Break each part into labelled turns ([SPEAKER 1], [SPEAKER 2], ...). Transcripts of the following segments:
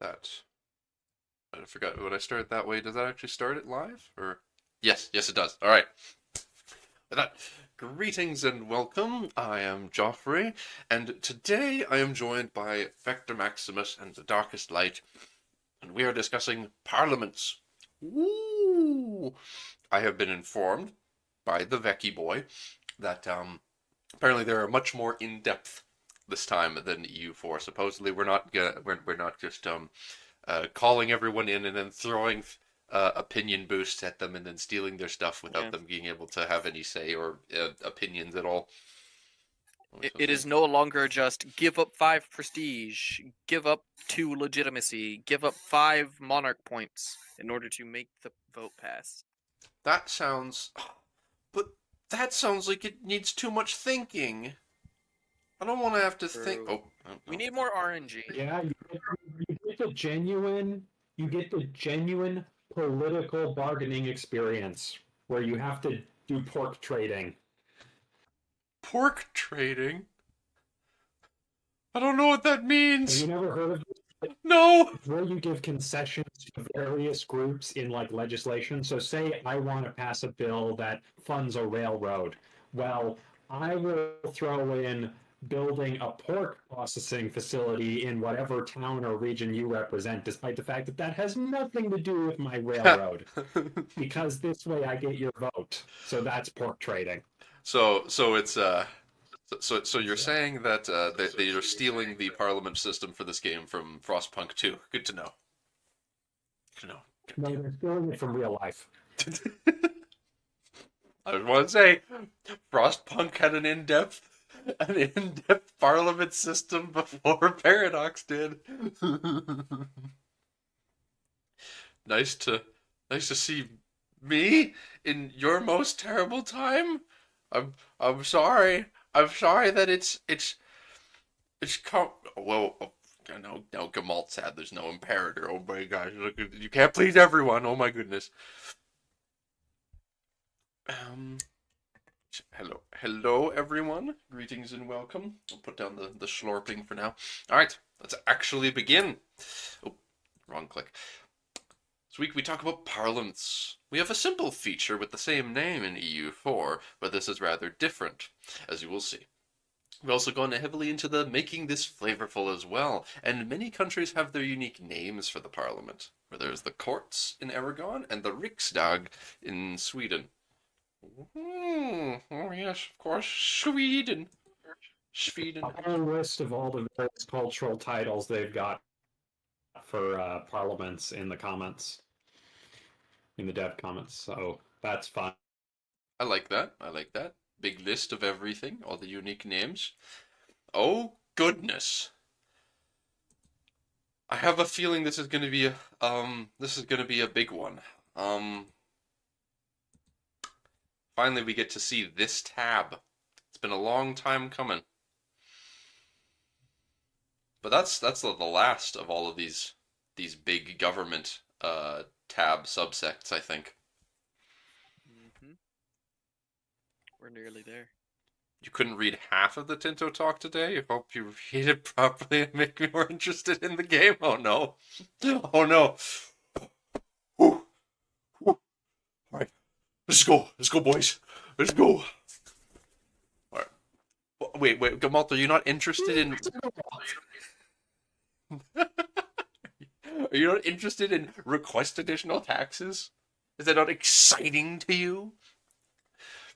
[SPEAKER 1] that. I forgot when I start it that way. Does that actually start it live? Or yes, yes it does. All right. With that, greetings and welcome. I am Joffrey, and today I am joined by Vector Maximus and the Darkest Light, and we are discussing parliaments. Woo! I have been informed by the Vecchi boy that apparently they are much more in depth this time than EU4. Supposedly, we're not just calling everyone in and then throwing opinion boosts at them and then stealing their stuff without
[SPEAKER 2] Yeah.
[SPEAKER 1] them being able to have any say or opinions at all.
[SPEAKER 2] It is no longer just give up 5 prestige, give up 2 legitimacy, give up 5 monarch points in order to make the vote pass.
[SPEAKER 1] That sounds, but that sounds like it needs too much thinking. I don't want to have to think.
[SPEAKER 2] True.
[SPEAKER 1] Oh,
[SPEAKER 2] We
[SPEAKER 1] no.
[SPEAKER 2] need more RNG.
[SPEAKER 3] Yeah, you get the genuine political bargaining experience where you have to do pork trading.
[SPEAKER 1] Pork trading. I don't know what that
[SPEAKER 3] Have
[SPEAKER 1] means.
[SPEAKER 3] you never heard of
[SPEAKER 1] No.
[SPEAKER 3] it? Where you give concessions to various groups in like legislation. So say I want to pass a bill that funds a railroad. Well, I will throw in building a pork processing facility in whatever town or region you represent, despite the fact that that has nothing to do with my railroad. Because this way I get your vote. So that's pork trading.
[SPEAKER 1] So it's so you're saying that they are stealing the parliament system for this game from Frostpunk 2. Good to know. Good to know.
[SPEAKER 3] No, they're stealing it from real life.
[SPEAKER 1] I just want to say, Frostpunk had an in-depth parliament system before Paradox did. nice to nice to see me in your most terrible time. I'm sorry. I'm sorry that well. No, no, Gamalt's sad. There's no Imperator. Oh my gosh, look, you can't please everyone. Oh my goodness. Um, hello everyone. Greetings and welcome. I'll put down the slurping for now. All right, let's actually begin. Oh, wrong click. This week we talk about parliaments. We have a simple feature with the same name in EU4, but this is rather different, as you will see. We've also gone heavily into the making this flavorful as well, and many countries have their unique names for the parliament, where there's the courts in Aragon and the Riksdag in Sweden. Oh yes, of course, Sweden. Sweden.
[SPEAKER 3] A whole list of all the various cultural titles they've got for parliaments in the comments, in the dev comments. So that's fun.
[SPEAKER 1] I like that. I like that. Big list of everything, all the unique names. Oh goodness. I have a feeling this is going to be a big one. Finally we get to see this tab. It's been a long time coming. But that's the last of all of these big government tab subsects, I think.
[SPEAKER 2] Mm-hmm. We're nearly there.
[SPEAKER 1] You couldn't read half of the Tinto talk today? I hope you read it properly and make me more interested in the game. Oh no. Oh no. Whew. Whew. All right. Let's go. Let's go, boys. Let's go. All right. Wait, Gamalt, are you not interested in... Are you not interested in request additional taxes? Is that not exciting to you?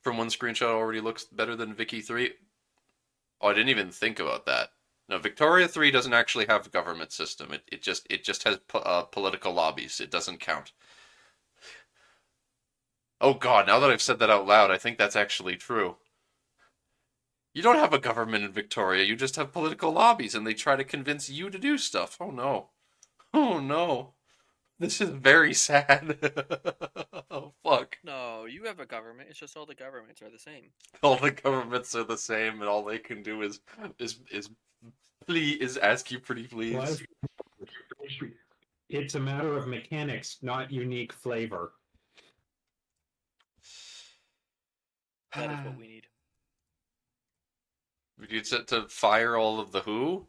[SPEAKER 1] From one screenshot already looks better than Vicky 3. Oh, I didn't even think about that. No, Victoria 3 doesn't actually have a government system. It just has political lobbies. It doesn't count. Oh god, now that I've said that out loud, I think that's actually true. You don't have a government in Victoria, you just have political lobbies and they try to convince you to do stuff. Oh no. Oh no. This is very sad. Oh fuck.
[SPEAKER 2] No, you have a government. It's just all the governments are the same.
[SPEAKER 1] All the governments are the same and all they can do is is ask you pretty please.
[SPEAKER 3] It's a matter of mechanics, not unique flavor.
[SPEAKER 2] That is what we need.
[SPEAKER 1] We need to fire all of the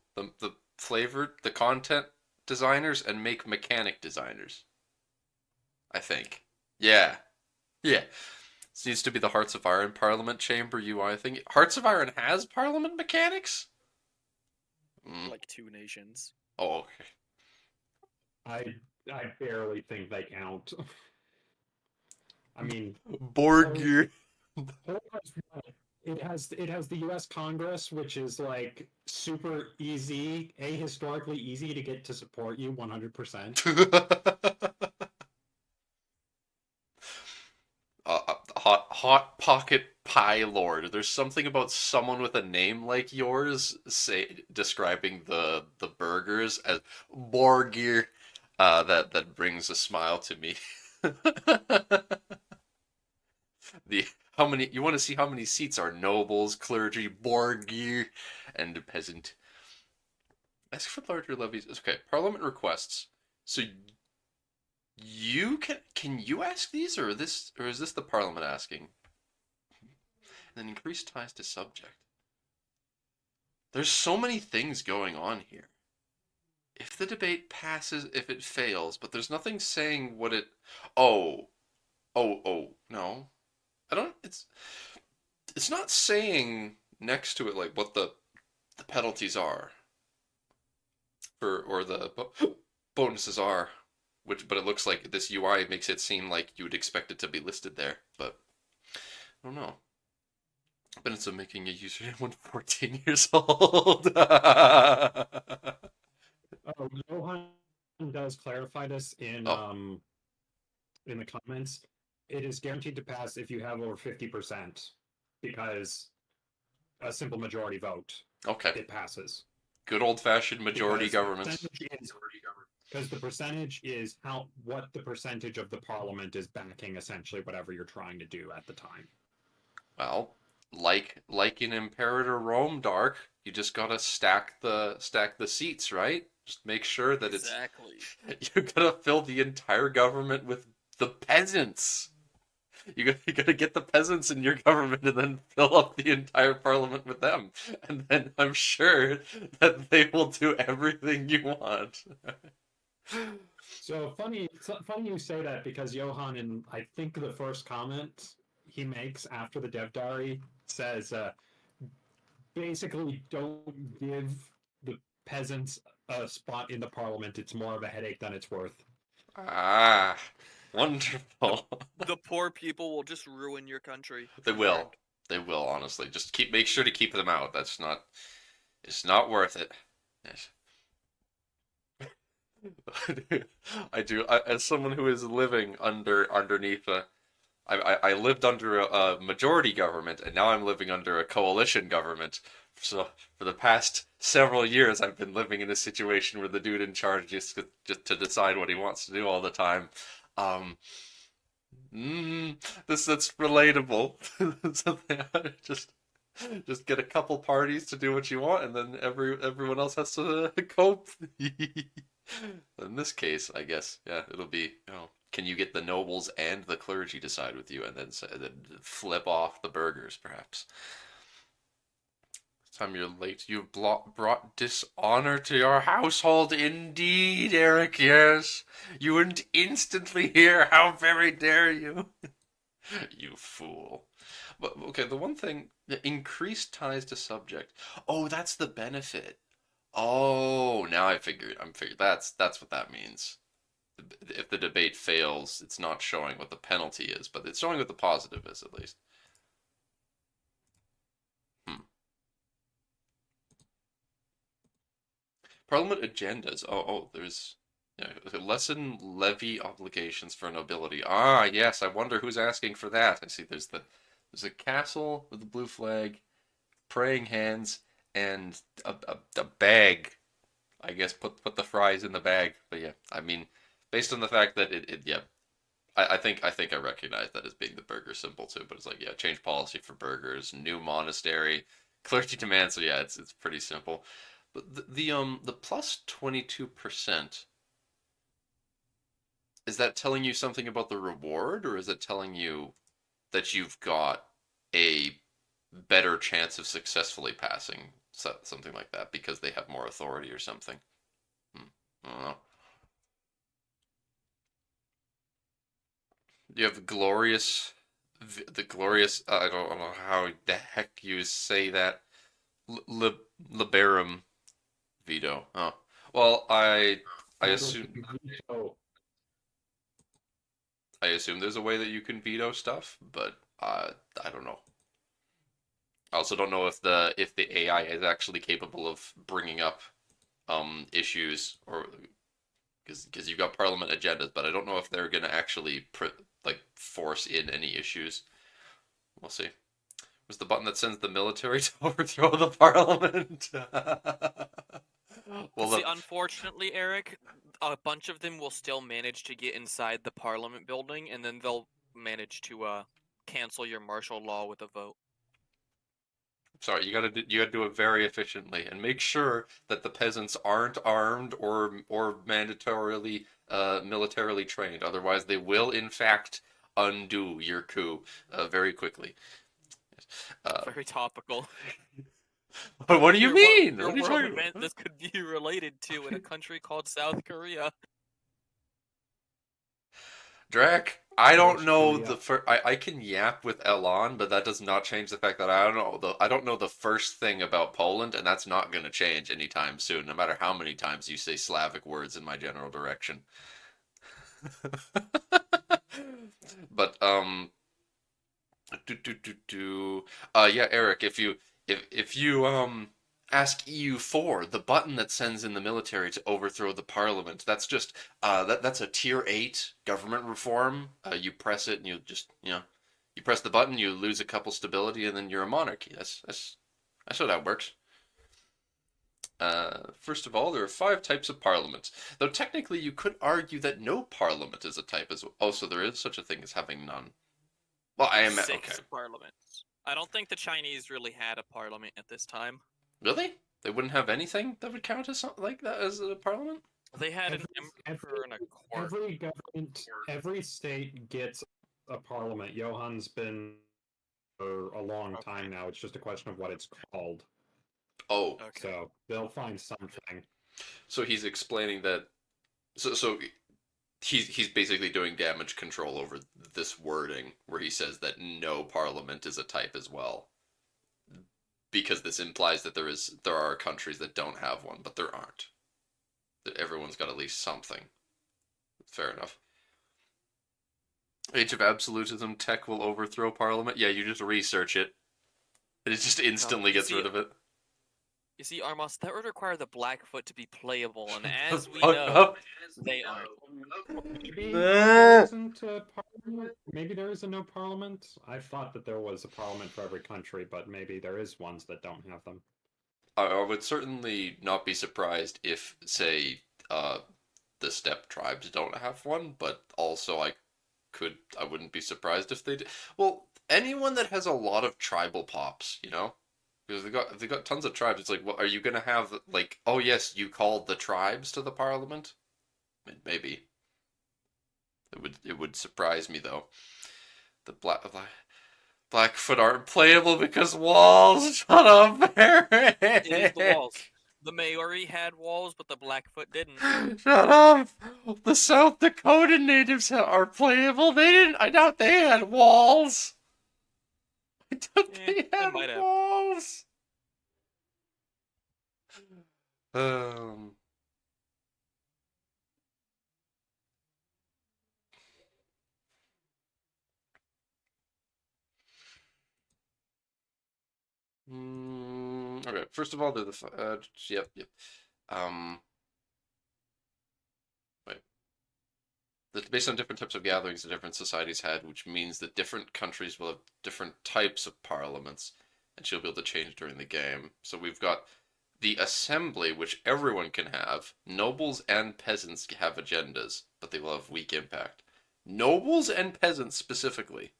[SPEAKER 1] flavored, the content designers and make mechanic designers. I think. Yeah. Yeah. This needs to be the Hearts of Iron Parliament Chamber UI thing. Hearts of Iron has Parliament mechanics?
[SPEAKER 2] Like 2 nations.
[SPEAKER 1] Oh, okay.
[SPEAKER 3] I barely think they count. I mean,
[SPEAKER 1] Borgir.
[SPEAKER 3] it has the U.S. Congress, which is like super easy, historically easy to get to support you 100%.
[SPEAKER 1] Hot pocket pie lord. There's something about someone with a name like yours describing the burgers as Borgir. That brings a smile to me. The how many you want to see how many seats are nobles, clergy, Borgir, and peasant. Ask for larger levies. Okay, Parliament requests. So you can you ask these, or is this the Parliament asking? And then increase ties to subject. There's so many things going on here. If the debate passes, if it fails, but there's nothing saying what it. Oh, no, I don't. It's not saying next to it like what the penalties are, or the bonuses are. But it looks like this UI makes it seem like you would expect it to be listed there, but I don't know. But it's making a username when 14 years old.
[SPEAKER 3] Oh, Johan does clarify this in the comments. It is guaranteed to pass if you have over 50%, because a simple majority vote.
[SPEAKER 1] Okay.
[SPEAKER 3] It passes.
[SPEAKER 1] Good old-fashioned majority government.
[SPEAKER 3] Because the percentage is what the percentage of the parliament is backing essentially whatever you're trying to do at the time.
[SPEAKER 1] Well, like in Imperator Rome, Dark, you just gotta stack the seats, right? Just make sure that
[SPEAKER 2] exactly.
[SPEAKER 1] You gotta fill the entire government with the peasants. You gotta get the peasants in your government and then fill up the entire parliament with them. And then I'm sure that they will do everything you want.
[SPEAKER 3] So funny you say that, because Johan, in I think the first comment he makes after the dev diary, says basically don't give the peasants a spot in the parliament. It's more of a headache than it's worth.
[SPEAKER 1] Ah, wonderful.
[SPEAKER 2] The poor people will just ruin your country.
[SPEAKER 1] They will. They will, honestly. Just make sure to keep them out. It's not worth it. Yes. I do. As someone who is living underneath I lived under a majority government, and now I'm living under a coalition government. So for the past several years, I've been living in a situation where the dude in charge just to decide what he wants to do all the time. That's relatable. Just get a couple parties to do what you want, and then everyone else has to cope. In this case, I guess, yeah, it'll be, can you get the nobles and the clergy to side with you, and then flip off the burghers, perhaps? This time you're late. You've brought dishonor to your household, indeed, Eric, yes. You wouldn't instantly hear, how very dare you? You fool. But, okay, the one thing, the increased ties to subject. Oh, that's the benefit. Oh, now I'm figured that's what that means. If the debate fails, it's not showing what the penalty is, but it's showing what the positive is, at least. Parliament agendas. There's lessen levy obligations for nobility. Ah, yes. I wonder who's asking for that. I see. There's a castle with a blue flag, praying hands, and a bag. I guess put the fries in the bag. But yeah, I mean, based on the fact that yeah, I think I recognize that as being the burger symbol too. But it's like, yeah, change policy for burgers, new monastery, clergy demand. So yeah, it's pretty simple. But the plus 22%, is that telling you something about the reward, or is it telling you that you've got a better chance of successfully passing something like that because they have more authority or something? I don't know. You have the glorious. I don't know how the heck you say that. Liberum veto. Oh, well, I assume
[SPEAKER 3] Oh,
[SPEAKER 1] there's a way that you can veto stuff, but I don't know. I also don't know if the AI is actually capable of bringing up issues, or because you've got parliament agendas, but I don't know if they're gonna actually like force in any issues. We'll see. Was the button that sends the military to overthrow the parliament? Well,
[SPEAKER 2] See, unfortunately, Eric, a bunch of them will still manage to get inside the parliament building, and then they'll manage to cancel your martial law with a vote.
[SPEAKER 1] sorry, you gotta do it very efficiently and make sure that the peasants aren't armed or mandatorily militarily trained. Otherwise, they will in fact undo your coup very quickly.
[SPEAKER 2] Very topical.
[SPEAKER 1] What do you mean?
[SPEAKER 2] What
[SPEAKER 1] What are you
[SPEAKER 2] world
[SPEAKER 1] talking
[SPEAKER 2] event
[SPEAKER 1] about?
[SPEAKER 2] this could be related to in a country called South Korea?
[SPEAKER 1] Drac, I don't
[SPEAKER 3] North
[SPEAKER 1] know
[SPEAKER 3] Korea.
[SPEAKER 1] I can yap with Elon, but that does not change the fact that I don't know the first thing about Poland, and that's not going to change anytime soon, no matter how many times you say Slavic words in my general direction. But yeah, Eric, if you ask EU4, the button that sends in the military to overthrow the parliament, that's just that's a tier 8 government reform. You press it and you press the button, you lose a couple stability, and then you're a monarchy. That's how that works. First of all, there are 5 types of parliament. Though technically, you could argue that no parliament is a type as well. Oh, so there is such a thing as having none. Well, I am
[SPEAKER 2] 6
[SPEAKER 1] okay.
[SPEAKER 2] parliaments. I don't think the Chinese really had a parliament at this time.
[SPEAKER 1] Really? They wouldn't have anything that would count as something like that as a parliament?
[SPEAKER 2] They had an emperor and a court.
[SPEAKER 3] Every government, every state gets a parliament. Johann's been for a long time now. It's just a question of what it's called.
[SPEAKER 1] Oh,
[SPEAKER 2] Okay.
[SPEAKER 3] So they'll find something.
[SPEAKER 1] so he's explaining that. So he's basically doing damage control over this wording where he says that no parliament is a type as well, because this implies that there are countries that don't have one, but there aren't. That everyone's got at least something. Fair enough. Age of Absolutism, tech will overthrow parliament. Yeah, you just research it, and it just instantly gets rid of it.
[SPEAKER 2] You see, Armos, that would require the Blackfoot to be playable, and as we
[SPEAKER 1] Fuck
[SPEAKER 2] know,
[SPEAKER 1] up.
[SPEAKER 2] they aren't.
[SPEAKER 3] Maybe there isn't a parliament. Maybe there is a no parliament. I thought that there was a parliament for every country, but maybe there is ones that don't have them.
[SPEAKER 1] I would certainly not be surprised if, say, the steppe tribes don't have one, but also I wouldn't be surprised if they did. Well, anyone that has a lot of tribal pops, because they got tons of tribes. It's like, well, are you gonna have like, oh yes, you called the tribes to the parliament? Maybe. It would surprise me though. The Blackfoot aren't playable because walls. Shut up, Barry.
[SPEAKER 2] It is the walls. The Maori had walls, but the Blackfoot didn't.
[SPEAKER 1] Shut up! The South Dakota natives are playable. They didn't. I doubt they had walls. I doubt they had
[SPEAKER 2] might have.
[SPEAKER 1] walls. Um. Okay. First of all, they're yep. Um. Wait. That's based on different types of gatherings that different societies had, which means that different countries will have different types of parliaments, and she'll be able to change during the game. So we've got the assembly, which everyone can have. Nobles and peasants have agendas, but they will have weak impact. Nobles and peasants specifically.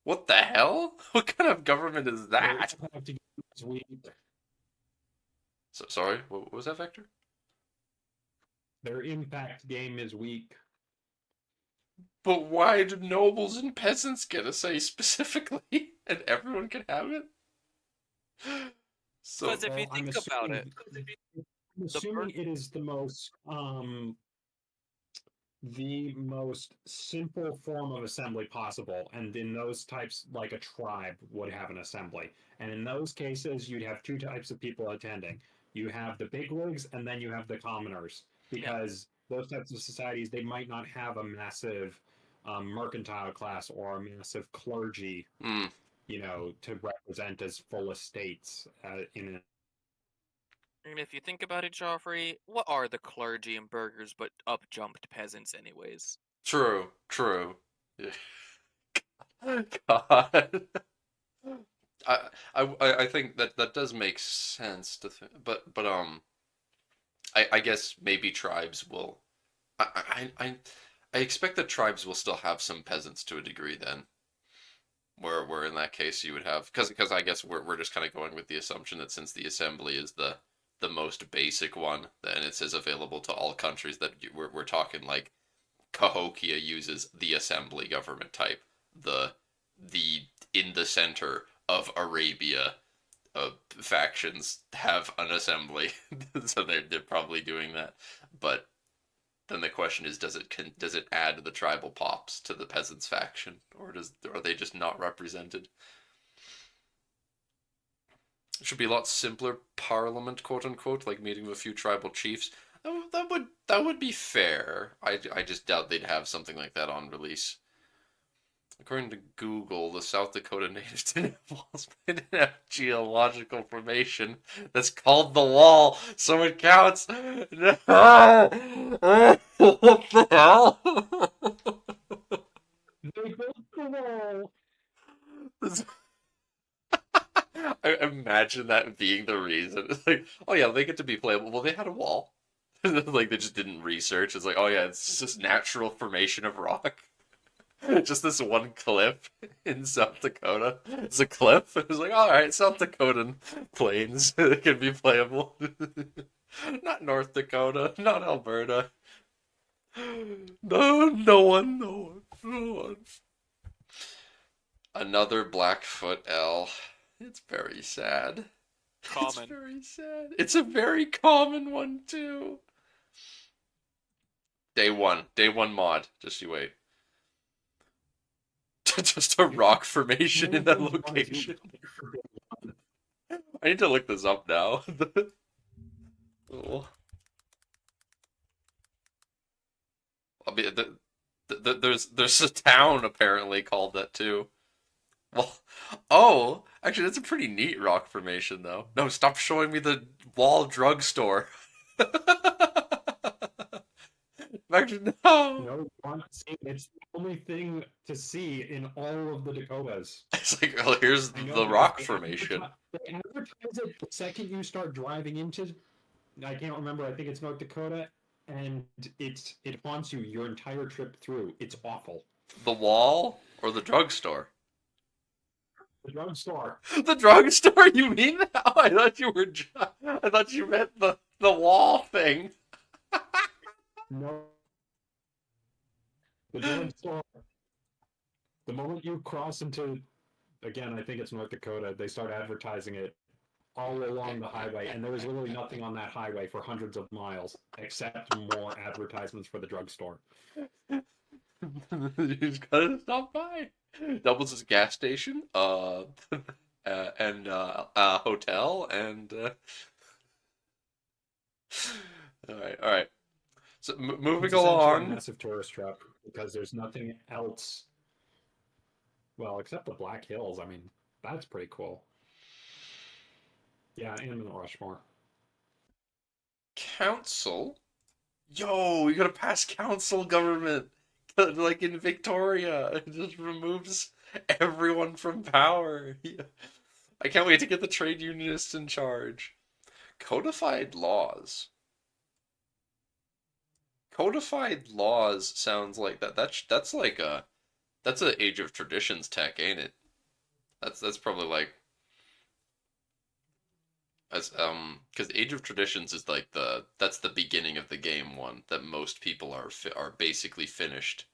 [SPEAKER 1] What the hell? What kind of government is that? So, sorry, what was that, Vector?
[SPEAKER 3] Their impact game is weak.
[SPEAKER 1] But why do nobles and peasants get a say specifically, and everyone can have it? So,
[SPEAKER 2] Because if you think about it,
[SPEAKER 3] I'm assuming it is the most simple form of assembly possible, and in those types, like a tribe would have an assembly, and in those cases you'd have two types of people attending. You have the bigwigs and then you have the commoners, because those types of societies, they might not have a massive mercantile class or a massive clergy,
[SPEAKER 1] Mm.
[SPEAKER 3] to represent as full estates in.
[SPEAKER 2] And if you think about it, Joffrey, what are the clergy and burghers but up-jumped peasants anyways?
[SPEAKER 1] True. Yeah. God. I think that does make sense to think, but I guess maybe tribes will. I expect that tribes will still have some peasants to a degree then. Where in that case you would have, because I guess we're just kind of going with the assumption that since the assembly is the most basic one, then it says available to all countries, that we're talking like Cahokia uses the assembly government type, the in the center of Arabia factions have an assembly, so they're probably doing that. But then the question is, does it add the tribal pops to the peasants faction, or are they just not represented? It should be a lot simpler parliament, quote unquote, like meeting with a few tribal chiefs. That would be fair. I just doubt they'd have something like that on release. According to Google, the South Dakota natives didn't have walls, but they didn't have geological formation that's called the wall, so it counts. No! What the hell?
[SPEAKER 3] They built the wall.
[SPEAKER 1] I imagine that being the reason. It's like, oh yeah, they get to be playable. Well, they had a wall. Like they just didn't research. It's like, oh yeah, it's just natural formation of rock. Just this one cliff in South Dakota. It's a cliff. It was like, all right, South Dakotan plains. They can be playable. Not North Dakota. Not Alberta. No one. Another Blackfoot L. It's very sad.
[SPEAKER 2] Common.
[SPEAKER 1] It's very sad. It's a very common one too. Day one mod. Just you wait. Just a rock formation in that location. I need to look this up now. Oh. I mean, there's a town apparently called that too. Well, oh, actually, that's a pretty neat rock formation, though. No, stop showing me the wall drugstore. Actually, no.
[SPEAKER 3] No, you want to see it's the only thing to see in all of the Dakotas.
[SPEAKER 1] It's like, oh, here's the rock formation.
[SPEAKER 3] They advertise it the second you start driving into, I can't remember, I think it's North Dakota, and it haunts you your entire trip through. It's awful.
[SPEAKER 1] The wall or the drugstore?
[SPEAKER 3] The drugstore.
[SPEAKER 1] The drugstore? You mean that? Oh, I thought you meant the wall thing.
[SPEAKER 3] No. The drugstore. The moment you cross into, again, I think it's North Dakota, they start advertising it all along the highway, and there was literally nothing on that highway for hundreds of miles except more advertisements for the drugstore.
[SPEAKER 1] You just gotta stop by. Doubles as gas station, and hotel, and all right. So moving
[SPEAKER 3] It's essentially
[SPEAKER 1] along,
[SPEAKER 3] a massive tourist trap because there's nothing else. Well, except the Black Hills. I mean, that's pretty cool. Yeah, and Mount Rushmore.
[SPEAKER 1] council. Yo, you gotta pass council government, like in Victoria. It just removes everyone from power. Yeah. I can't wait to get the trade unionists in charge. Codified laws. Codified laws sounds like that's like that's an Age of Traditions tech, ain't it? That's probably like as because Age of Traditions is like that's the beginning of the game one that most people are basically finished,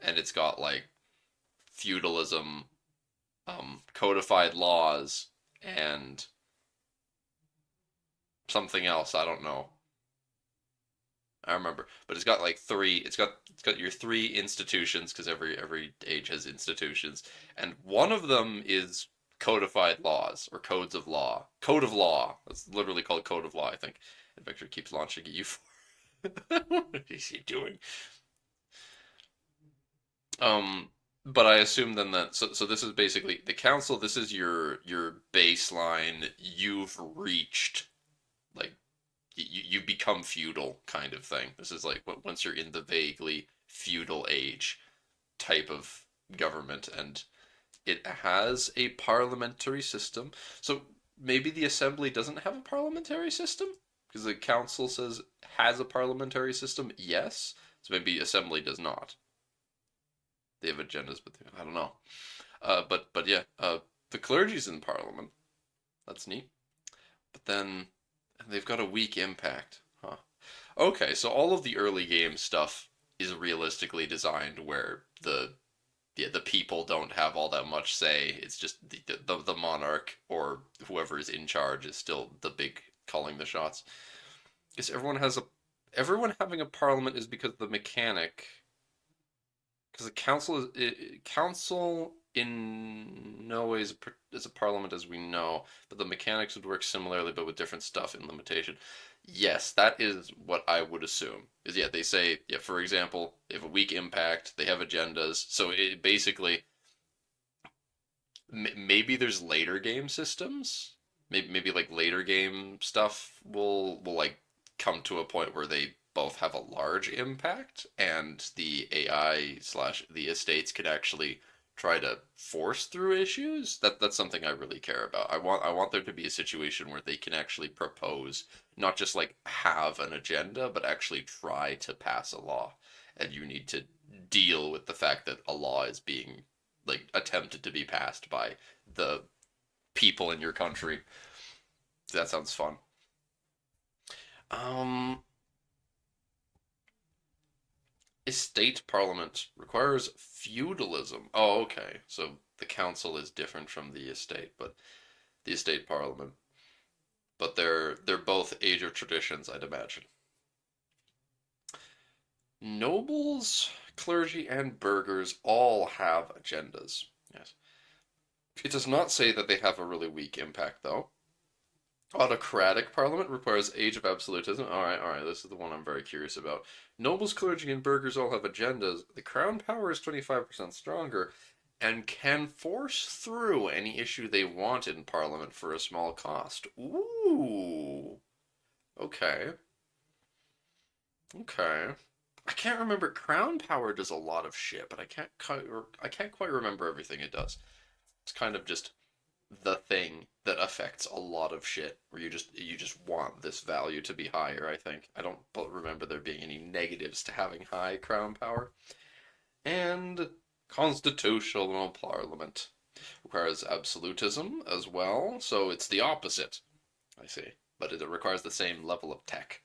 [SPEAKER 1] and it's got like feudalism, codified laws, and something else I don't know. I remember, but it's got like three. It's got your three institutions because every age has institutions, and one of them is codified laws or codes of law. Code of law. That's literally called code of law, I think. And Victor keeps launching at you for. What is he doing? Um, but I assume then that so this is basically the council. This is your baseline. You've reached like you become feudal kind of thing. This is like once you're in the vaguely feudal age type of government, and it has a parliamentary system. So maybe the assembly doesn't have a parliamentary system because the council says has a parliamentary system. Yes, so maybe assembly does not. They have agendas, but I don't know. But yeah, the clergy's in parliament. That's neat. But then they've got a weak impact, huh? Okay, so all of the early game stuff is realistically designed where the people don't have all that much say. It's just the monarch or whoever is in charge is still the big calling the shots. Because everyone having a parliament is because the mechanic because the council in no way is a parliament as we know, but the mechanics would work similarly, but with different stuff and limitation. Yes, that is what I would assume. Is yeah, they say yeah. For example, they have a weak impact, they have agendas, so it basically maybe there's later game systems. Maybe like later game stuff will like come to a point where they both have a large impact, and the AI slash the estates can actually try to force through issues. That's something I really care about. I want there to be a situation where they can actually propose, not just like have an agenda, but actually try to pass a law. And you need to deal with the fact that a law is being like attempted to be passed by the people in your country. That sounds fun. Um, Estate parliament requires feudalism. Oh, okay. So the council is different from the estate, but the estate parliament. But they're both age of traditions, I'd imagine. Nobles, clergy, and burghers all have agendas. Yes. It does not say that they have a really weak impact, though. Autocratic parliament requires age of absolutism. All right. This is the one I'm very curious about. Nobles, clergy, and burghers all have agendas. The crown power is 25% stronger and can force through any issue they want in parliament for a small cost. Ooh. Okay. Okay. I can't remember. Crown power does a lot of shit, but I can't quite remember everything it does. It's kind of just the thing that affects a lot of shit where you just want this value to be higher. I think I don't remember there being any negatives to having high crown power. And constitutional parliament requires absolutism as well, so it's the opposite. I see, but it requires the same level of tech.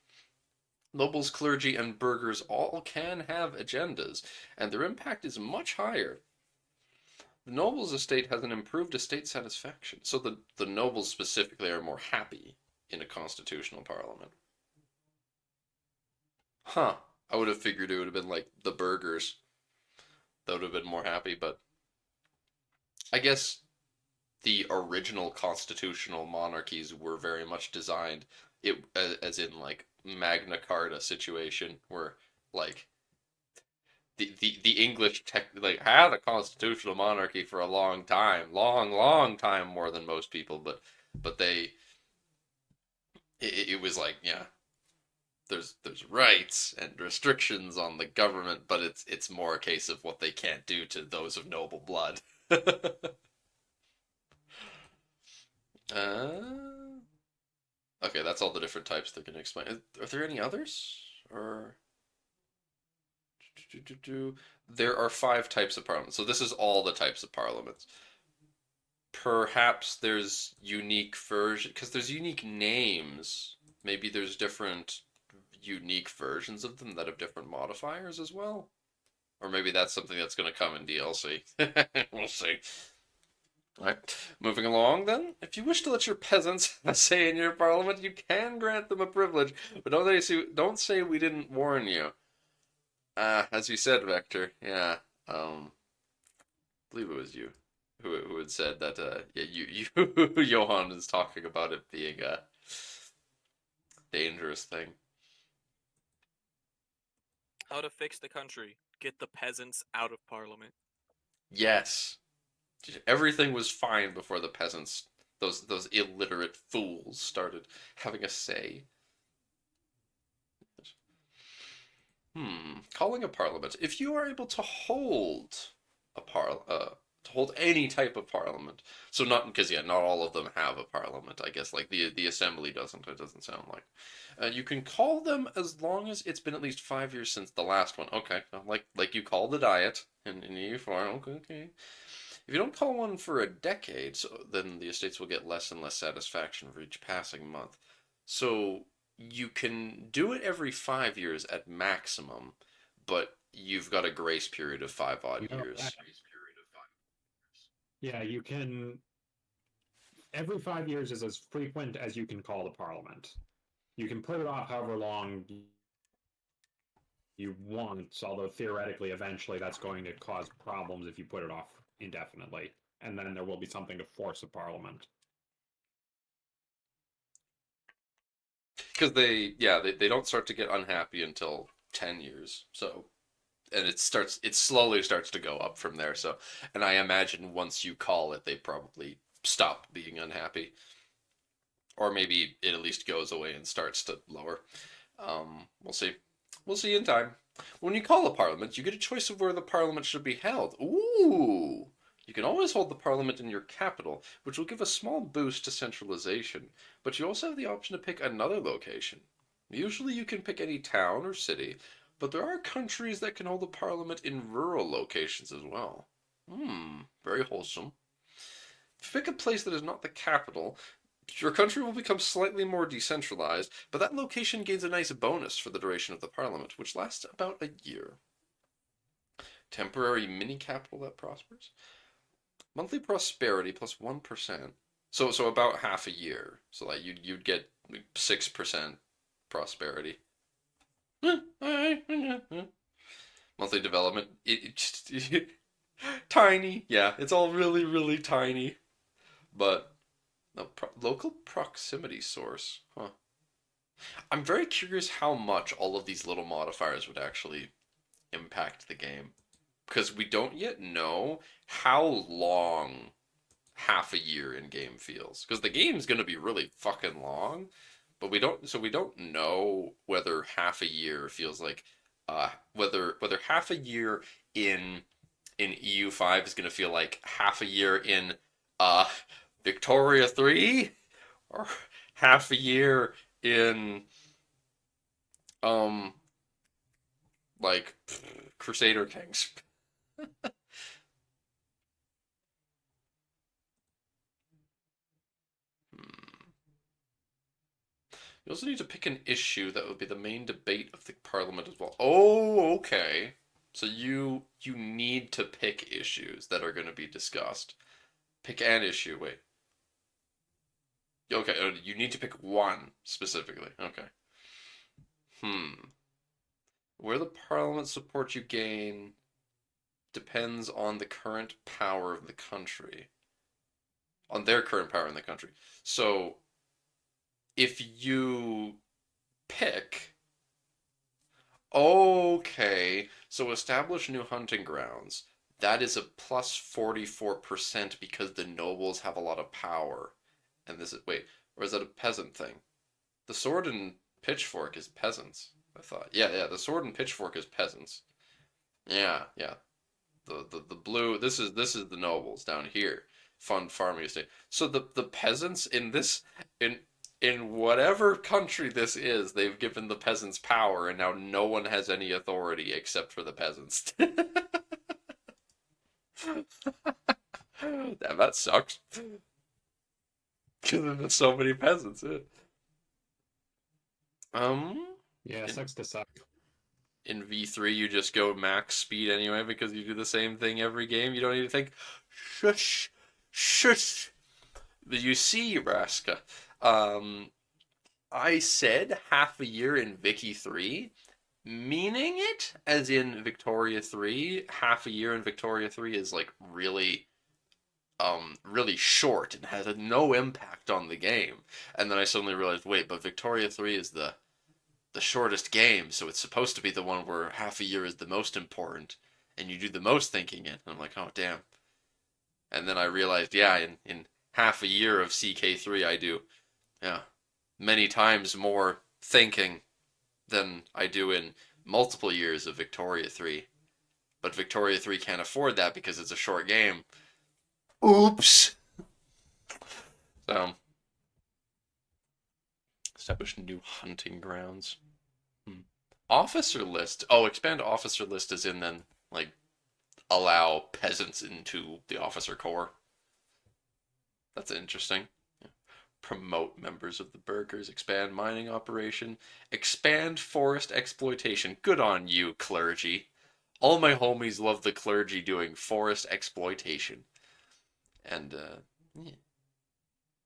[SPEAKER 1] Nobles, clergy, and burghers all can have agendas, and their impact is much higher. The nobles' estate has an improved estate satisfaction, so the nobles specifically are more happy in a constitutional parliament. Huh. I would have figured it would have been like the burghers that would have been more happy, but I guess the original constitutional monarchies were very much designed it as in like Magna Carta situation where like the English tech like had a constitutional monarchy for a long time, long time more than most people, but it was like yeah, there's rights and restrictions on the government, but it's more a case of what they can't do to those of noble blood. uh, okay, that's all the different types they're gonna explain. Are there any others or? There are five types of parliaments. So this is all the types of parliaments. Perhaps there's unique version because there's unique names. Maybe there's different unique versions of them that have different modifiers as well. Or maybe that's something that's going to come in DLC. We'll see. Right. Moving along, then. If you wish to let your peasants have a say in your parliament, you can grant them a privilege, but don't say we didn't warn you. As you said, Vector. Yeah. I believe it was you who had said that. Yeah, you Johan is talking about it being a dangerous thing.
[SPEAKER 2] How to fix the country? Get the peasants out of parliament.
[SPEAKER 1] Yes. Everything was fine before the peasants, those illiterate fools, started having a say. Calling a parliament. If you are able to hold to hold any type of parliament, so not because not all of them have a parliament. I guess like the assembly doesn't. It doesn't sound like. You can call them as long as it's been at least 5 years since the last one. Okay, like you call the diet in EU4. Okay. If you don't call one for a decade, then the estates will get less and less satisfaction for each passing month. So you can do it every 5 years at maximum, but you've got a grace period of 5 odd years.
[SPEAKER 3] Yeah, you can. Every 5 years is as frequent as you can call the parliament. You can put it off however long you want, although theoretically, eventually, that's going to cause problems if you put it off indefinitely. And then there will be something to force a parliament.
[SPEAKER 1] Because they don't start to get unhappy until 10 years. So, and it slowly starts to go up from there. So, and I imagine once you call it, they probably stop being unhappy. Or maybe it at least goes away and starts to lower. We'll see. We'll see in time. When you call a parliament, you get a choice of where the parliament should be held. Ooh! You can always hold the parliament in your capital, which will give a small boost to centralization, but you also have the option to pick another location. Usually you can pick any town or city, but there are countries that can hold a parliament in rural locations as well. Very wholesome. If you pick a place that is not the capital, your country will become slightly more decentralized, but that location gains a nice bonus for the duration of the parliament, which lasts about a year. Temporary mini capital that prospers. Monthly prosperity plus 1%. So about half a year. So like you'd get 6% prosperity. Monthly development. Tiny. Yeah, it's all really, really tiny. But local proximity source. Huh. I'm very curious how much all of these little modifiers would actually impact the game. Because we don't yet know how long half a year in game feels. Because the game's going to be really fucking long, but we don't know whether half a year feels like whether half a year in EU5 is going to feel like half a year in Victoria 3 or half a year in like Crusader Kings. You also need to pick an issue that would be the main debate of the parliament as well. Oh, okay. So you need to pick issues that are going to be discussed. Pick an issue. Wait. Okay, you need to pick one specifically. Okay. Where the parliament support you gain depends on the current power of the country. On their current power in the country. So if you pick, okay, so establish new hunting grounds. That is a plus 44% because the nobles have a lot of power. And this is, wait, or is that a peasant thing? The sword and pitchfork is peasants, I thought. Yeah, the sword and pitchfork is peasants. Yeah. The blue, this is the nobles down here. Fund farming estate. So the peasants in whatever country this is, they've given the peasants power, and now no one has any authority except for the peasants. Damn, that sucks. Because there's so many peasants.
[SPEAKER 3] Yeah, sucks to suck.
[SPEAKER 1] In V3, you just go max speed anyway because you do the same thing every game. You don't need to think, shush, Shush. You see, Raska, I said half a year in Vicky 3, meaning it as in Victoria 3. Half a year in Victoria 3 is like really short and has no impact on the game. And then I suddenly realized, wait, but Victoria 3 is the shortest game, so it's supposed to be the one where half a year is the most important and you do the most thinking in. And I'm like, oh damn. And then I realized, yeah, in half a year of CK3 I do, yeah, many times more thinking than I do in multiple years of Victoria 3. But Victoria 3 can't afford that because it's a short game. Oops. So, establish new hunting grounds. Officer list. Oh, expand officer list as in then, like, allow peasants into the officer corps. That's interesting. Promote members of the burghers, expand mining operation, expand forest exploitation. Good on you, clergy. All my homies love the clergy doing forest exploitation. And, yeah.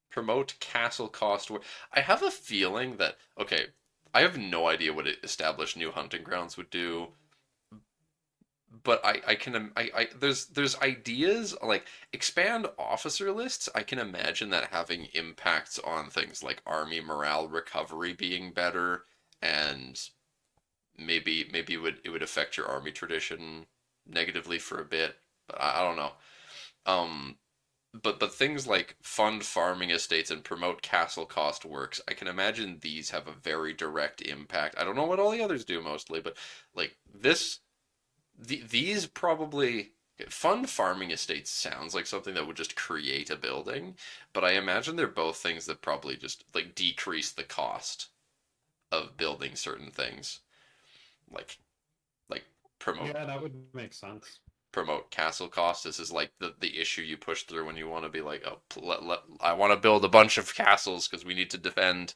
[SPEAKER 1] Promote castle cost. I have a feeling that, okay, I have no idea what established new hunting grounds would do, but I can there's ideas like expand officer lists. I can imagine that having impacts on things like army morale recovery being better, and maybe it would affect your army tradition negatively for a bit, but I don't know. But things like fund farming estates and promote castle cost works, I can imagine these have a very direct impact. I don't know what all the others do mostly, but like these probably fund farming estates sounds like something that would just create a building, but I imagine they're both things that probably just like decrease the cost of building certain things, like like promote
[SPEAKER 3] Yeah, that would make sense.
[SPEAKER 1] promote castle cost. This is like the issue you push through when you want to be like, oh, I want to build a bunch of castles because we need to defend.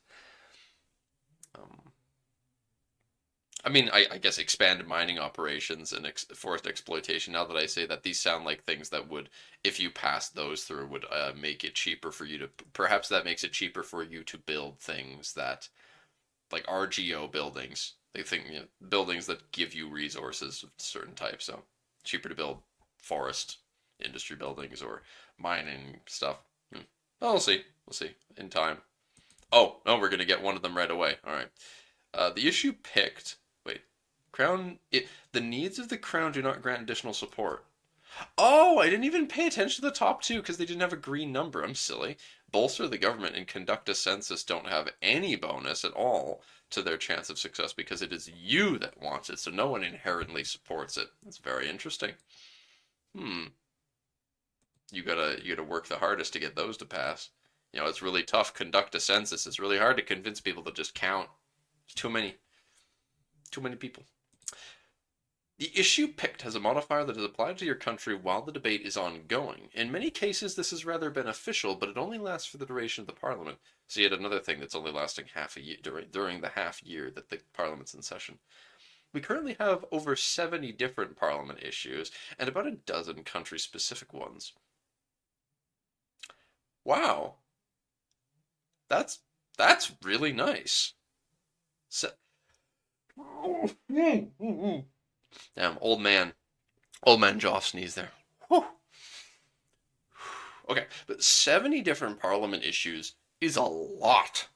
[SPEAKER 1] I mean, I guess expand mining operations and forest exploitation. Now that I say that, these sound like things that would, if you pass those through, would make it cheaper for you to. Perhaps that makes it cheaper for you to build things that, like RGO buildings. They think buildings that give you resources of certain types. So cheaper to build forest industry buildings or mining stuff. Well, we'll see. We'll see in time. Oh no, we're gonna get one of them right away. All right. The issue picked. Wait, crown. The needs of the crown do not grant additional support. Oh, I didn't even pay attention to the top two because they didn't have a green number. I'm silly. Bolster the government and conduct a census don't have any bonus at all to their chance of success because it is you that wants it, so no one inherently supports it. That's very interesting. You gotta work the hardest to get those to pass. You know, it's really tough. Conduct a census. It's really hard to convince people to just count. There's too many people. The issue picked has a modifier that is applied to your country while the debate is ongoing. In many cases, this is rather beneficial, but it only lasts for the duration of the parliament. So yet another thing that's only lasting half a year during the half year that the parliament's in session. We currently have over 70 different parliament issues and about a dozen country-specific ones. Wow. That's really nice. So, damn, old man Joff sneezed there. Whew. Okay, but 70 different parliament issues is a lot.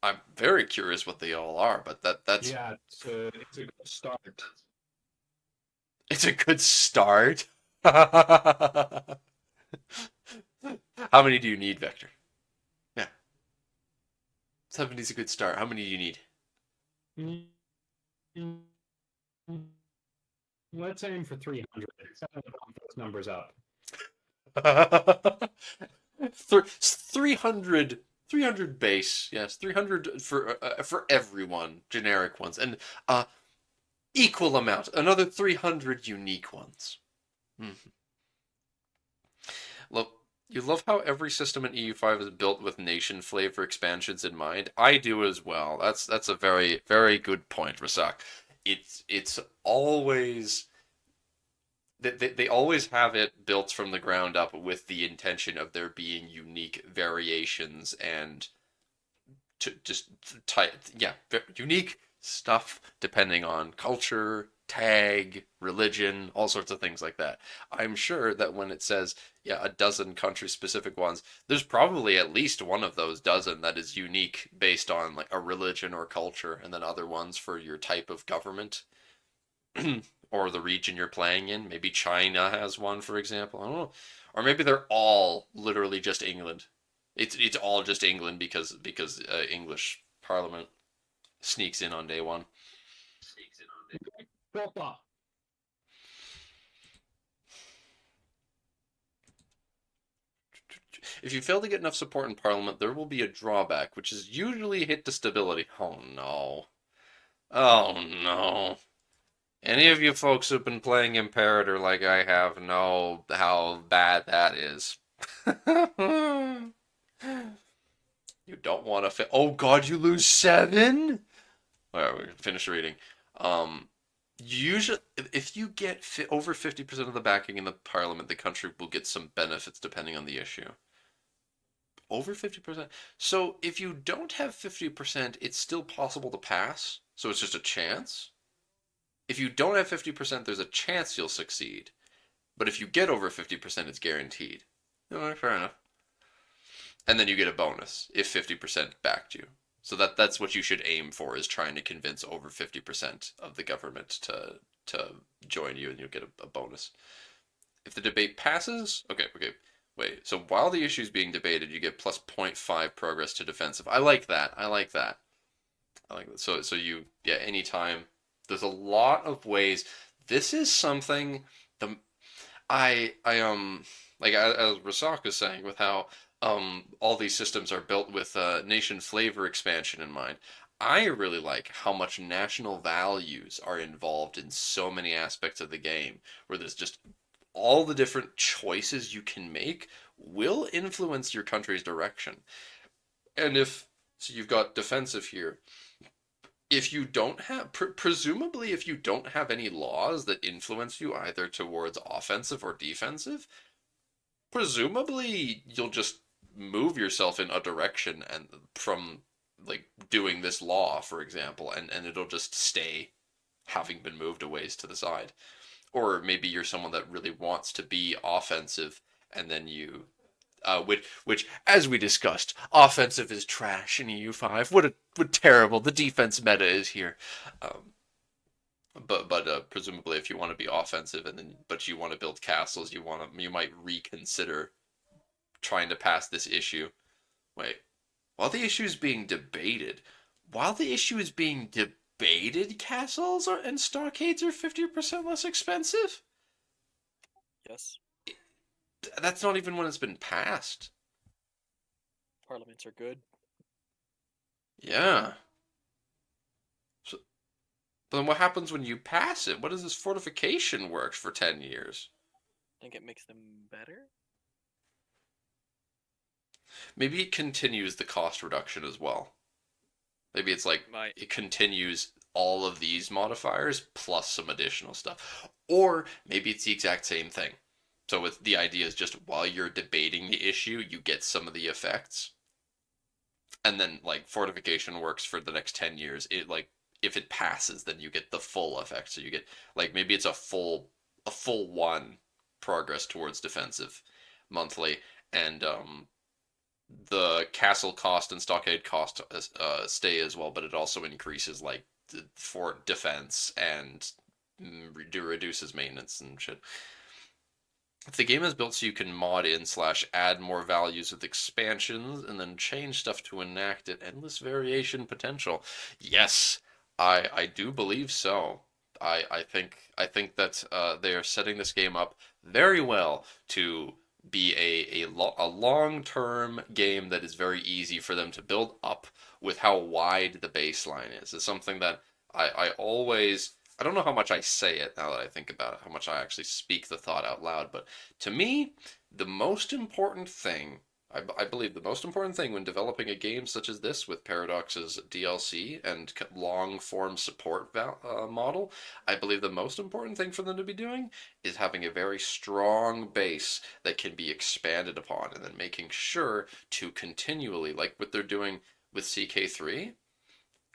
[SPEAKER 1] I'm very curious what they all are, but that's
[SPEAKER 3] yeah, it's a good start.
[SPEAKER 1] It's a good start. How many do you need, Vector? Yeah. 70 is a good start. How many do you need?
[SPEAKER 3] Let's aim for 300. Those numbers up.
[SPEAKER 1] 300 base, yes, 300 for everyone, generic ones, and equal amount, another 300 unique ones. Look, you love how every system in EU5 is built with nation flavor expansions in mind. I do as well. That's a very, very good point, Rasak. It's always they always have it built from the ground up with the intention of there being unique variations and to just type, yeah, unique stuff depending on culture, tag, religion, all sorts of things like that. I'm sure that when it says, yeah, a dozen country specific ones, there's probably at least one of those dozen that is unique based on like a religion or culture, and then other ones for your type of government or the region you're playing in. Maybe China has one, for example. I don't know. Or maybe they're all literally just England. It's all just England because English Parliament sneaks in on day one.
[SPEAKER 3] Proper.
[SPEAKER 1] If you fail to get enough support in Parliament, there will be a drawback, which is usually hit to stability. Oh no. Oh no. Any of you folks who've been playing Imperator like I have know how bad that is. You don't want to oh god, you lose 7? Alright, we finish reading. Usually, if you get over 50% of the backing in the parliament, the country will get some benefits depending on the issue. Over 50%. So if you don't have 50%, it's still possible to pass. So it's just a chance. If you don't have 50%, there's a chance you'll succeed. But if you get over 50%, it's guaranteed. Alright, fair enough. And then you get a bonus if 50% backed you. So that's what you should aim for, is trying to convince over 50% of the government to join you, and you'll get a bonus. If the debate passes, okay, wait. So while the issue is being debated, you get plus 0.5 progress to defensive. I like that. So you, yeah, anytime. There's a lot of ways. This is something I like as Rasak was saying, with how all these systems are built with nation flavor expansion in mind. I really like how much national values are involved in so many aspects of the game, where there's just all the different choices you can make will influence your country's direction. And so you've got defensive here. If you don't have, presumably if you don't have any laws that influence you either towards offensive or defensive, presumably you'll just move yourself in a direction and from like doing this law, for example, and it'll just stay having been moved a ways to the side. Or maybe you're someone that really wants to be offensive, and then you which as we discussed, offensive is trash in EU5. What terrible the defense meta is here. But presumably if you want to be offensive but you want to build castles, you might reconsider trying to pass this issue. Wait, while the issue is being debated, castles and stockades are 50% less expensive?
[SPEAKER 2] Yes.
[SPEAKER 1] That's not even when it's been passed.
[SPEAKER 2] Parliaments are good.
[SPEAKER 1] Yeah. So, but then what happens when you pass it? What does this fortification work for 10 years?
[SPEAKER 2] I think it makes them better.
[SPEAKER 1] Maybe it continues the cost reduction as well. Maybe it's like it continues all of these modifiers plus some additional stuff. Or maybe it's the exact same thing. So the idea is just while you're debating the issue, you get some of the effects. And then like fortification works for the next 10 years. It like if it passes, then you get the full effect. So you get like maybe it's a full 1 progress towards defensive monthly, and the castle cost and stockade cost stay as well, but it also increases like fort defense and reduces maintenance and shit. If the game is built so you can mod in / add more values with expansions and then change stuff to enact it, endless variation potential. Yes, I do believe so. I think that they are setting this game up very well to be a long-term game that is very easy for them to build up with how wide the baseline is. It's something that I always, I don't know how much I say it now that I think about it, how much I actually speak the thought out loud, but to me, the most important thing I believe the most important thing when developing a game such as this with Paradox's DLC and long form support model, I believe the most important thing for them to be doing is having a very strong base that can be expanded upon, and then making sure to continually, like what they're doing with CK3,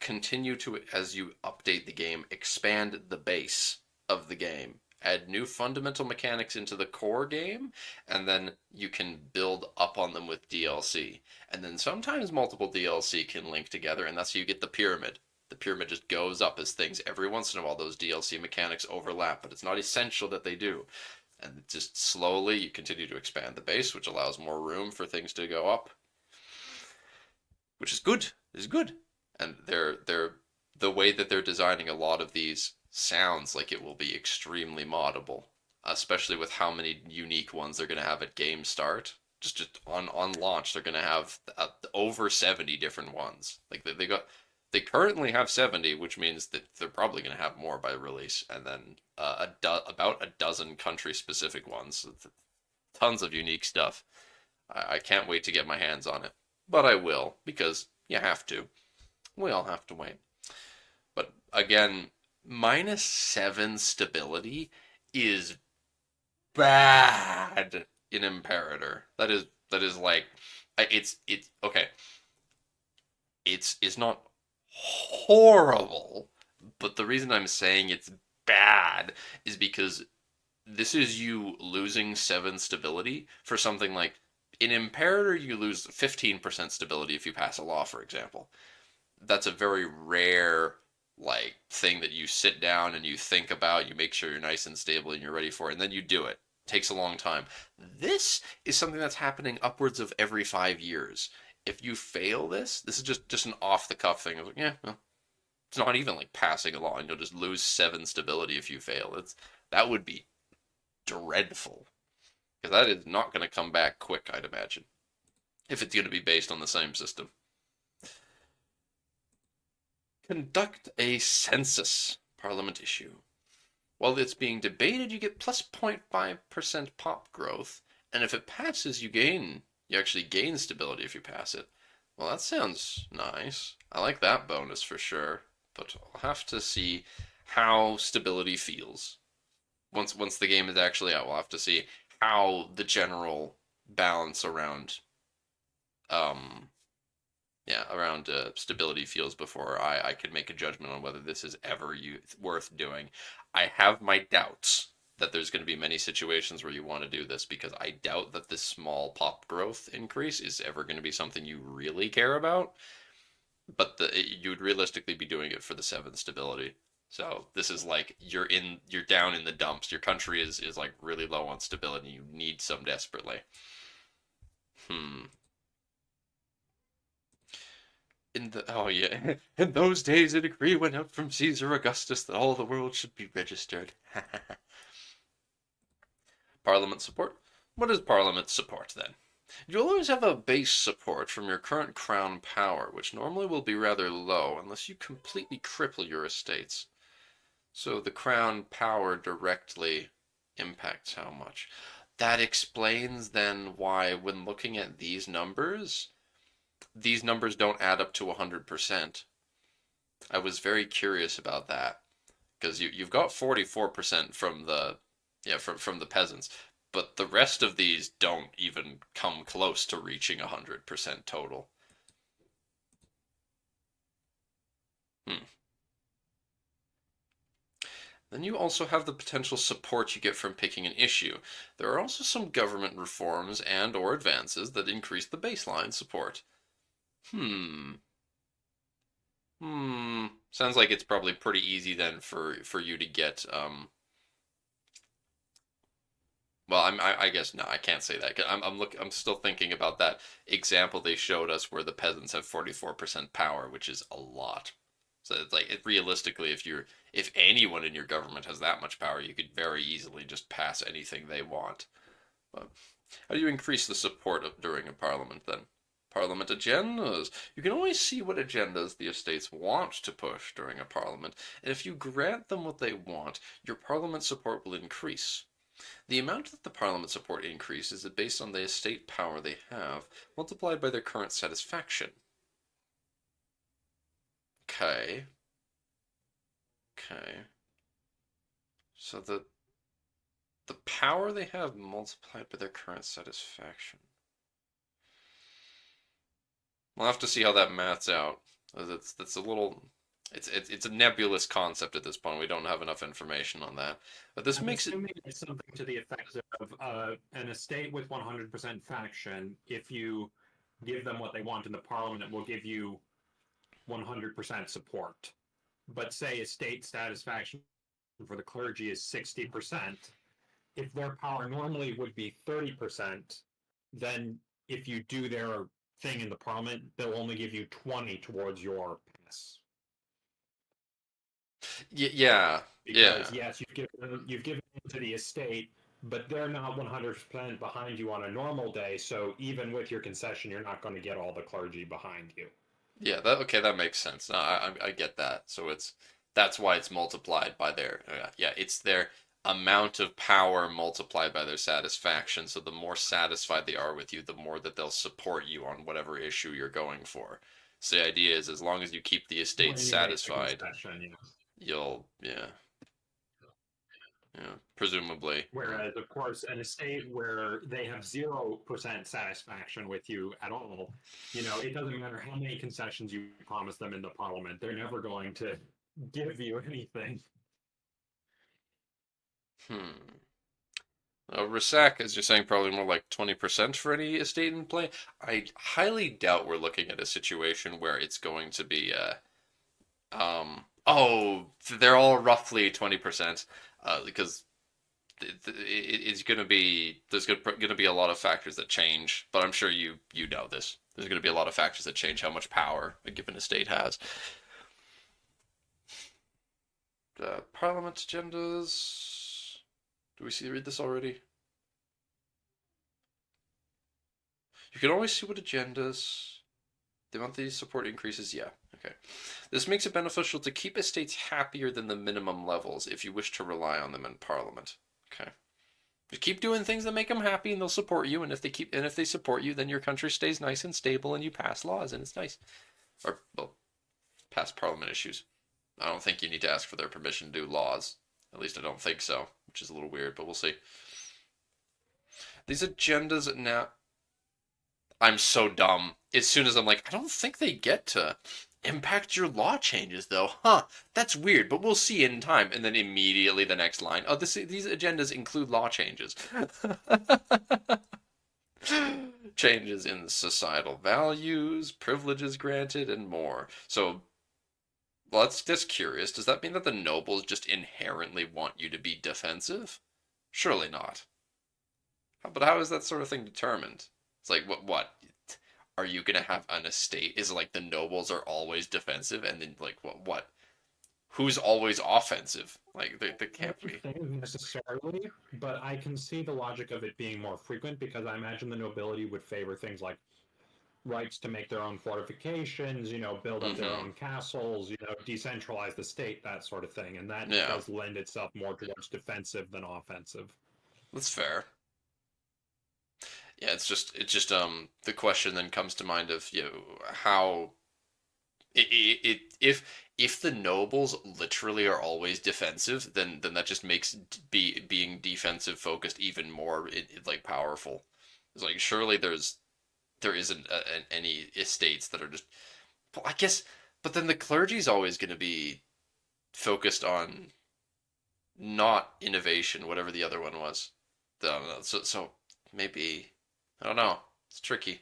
[SPEAKER 1] continue to, as you update the game, expand the base of the game. Add new fundamental mechanics into the core game, and then you can build up on them with DLC. And then sometimes multiple DLC can link together, and that's how you get the pyramid. The pyramid just goes up as things, every once in a while, those DLC mechanics overlap, but it's not essential that they do. And just slowly you continue to expand the base, which allows more room for things to go up, which is good. Is good. And the way that they're designing a lot of these sounds like it will be extremely moddable, especially with how many unique ones they're going to have at game start. Just on launch, they're going to have over 70 different ones. Like they currently have 70, which means that they're probably going to have more by release, and then about a dozen country specific ones. Tons of unique stuff. I can't wait to get my hands on it, but I will, because you have to. We all have to wait. But again, -7 stability is bad in Imperator. That is like, it's okay. It's not horrible, but the reason I'm saying it's bad is because this is you losing 7 stability for something like, in Imperator you lose 15% stability if you pass a law, for example. That's a very rare like thing that you sit down and you think about, you make sure you're nice and stable and you're ready for it, and then you do it. It takes a long time. This is something that's happening upwards of every 5 years. If you fail this is just an off the cuff thing. Like, yeah, well, it's not even like passing a law, and you'll just lose 7 stability if you fail. That would be dreadful, because that is not going to come back quick, I'd imagine, if it's going to be based on the same system. Conduct a census, Parliament issue. While it's being debated, you get plus 0.5% pop growth, and if it passes, you actually gain stability if you pass it. Well, that sounds nice. I like that bonus for sure, but I'll have to see how stability feels. Once the game is actually out, we'll have to see how the general balance around stability feels before I could make a judgment on whether this is ever worth doing. I have my doubts that there's going to be many situations where you want to do this, because I doubt that this small pop growth increase is ever going to be something you really care about. But you'd realistically be doing it for the 7 stability. So this is like you're down in the dumps. Your country is like really low on stability. You need some desperately. In those days a decree went out from Caesar Augustus that all the world should be registered. Parliament support? What is Parliament support then? You'll always have a base support from your current crown power, which normally will be rather low unless you completely cripple your estates. So the crown power directly impacts how much. That explains then why, when looking at these numbers don't add up to 100%. I was very curious about that, because you've got 44% from the peasants, but the rest of these don't even come close to reaching 100% total. Then you also have the potential support you get from picking an issue. There are also some government reforms and/or advances that increase the baseline support. Sounds like it's probably pretty easy then for you to get well, I guess no, I can't say that. I'm still thinking about that example they showed us where the peasants have 44% power, which is a lot. So it's like, realistically, if anyone in your government has that much power, you could very easily just pass anything they want. But how do you increase the support during a parliament then? Parliament agendas. You can always see what agendas the estates want to push during a parliament, and if you grant them what they want, your parliament support will increase. The amount that the Parliament support increases is based on the estate power they have, multiplied by their current satisfaction. Okay. Okay. So the power they have multiplied by their current satisfaction. We'll have to see how that maths out. That's a little. It's a nebulous concept at this point. We don't have enough information on that. But this makes it.
[SPEAKER 3] It's something to the effect of an estate with 100% faction. If you give them what they want in the parliament, it will give you 100% support. But say estate satisfaction for the clergy is 60%. If their power normally would be 30%, then if you do their thing in the parliament, they'll only give you 20 towards your pass.
[SPEAKER 1] Yeah.
[SPEAKER 3] Because yes, you've given to the estate, but they're not 100% behind you on a normal day. So even with your concession, you're not going to get all the clergy behind you.
[SPEAKER 1] Yeah. That makes sense. No, I get that. So that's why it's multiplied by their it's their amount of power multiplied by their satisfaction. So the more satisfied they are with you, the more that they'll support you on whatever issue you're going for. So the idea is, as long as you keep the estate satisfied, you'll presumably.
[SPEAKER 3] Whereas, of course, an estate where they have 0% satisfaction with you at all, it doesn't matter how many concessions you promise them in the parliament, they're never going to give you anything.
[SPEAKER 1] Rasak, as you're saying, probably more like 20% for any estate in play. I highly doubt we're looking at a situation where it's going to be they're all roughly 20%, because it's going to be, there's going to be a lot of factors that change, but I'm sure you know this. There's going to be a lot of factors that change how much power a given estate has. Parliament agendas. Do we read this already? You can always see what agendas. The monthly support increases, yeah. Okay. This makes it beneficial to keep estates happier than the minimum levels if you wish to rely on them in Parliament. Okay. Just keep doing things that make them happy and they'll support you, and if they support you, then your country stays nice and stable and you pass laws and it's nice. Or, well, pass Parliament issues. I don't think you need to ask for their permission to do laws. At least I don't think so, which is a little weird, but we'll see. These agendas now... I'm so dumb. As soon as I'm like, I don't think they get to impact your law changes, though. Huh, that's weird, but we'll see in time. And then immediately the next line, oh, these agendas include law changes. Changes in societal values, privileges granted, and more. So, well, that's just curious. Does that mean that the nobles just inherently want you to be defensive? Surely not. But how is that sort of thing determined? It's like, what? Are you going to have an estate? Is it like the nobles are always defensive, and then, like, what? Who's always offensive? Like, they can't be.
[SPEAKER 3] Necessarily, but I can see the logic of it being more frequent, because I imagine the nobility would favor things like rights to make their own fortifications, build up their own castles, decentralize the state, that sort of thing. And that does lend itself more towards defensive than offensive.
[SPEAKER 1] That's fair. Yeah, it's just the question then comes to mind of how if the nobles literally are always defensive, then that just makes being defensive focused even more like powerful. It's like, surely there isn't any estates that are just, well, I guess, but then the clergy's always going to be focused on not innovation, whatever the other one was. So maybe. I don't know. It's tricky.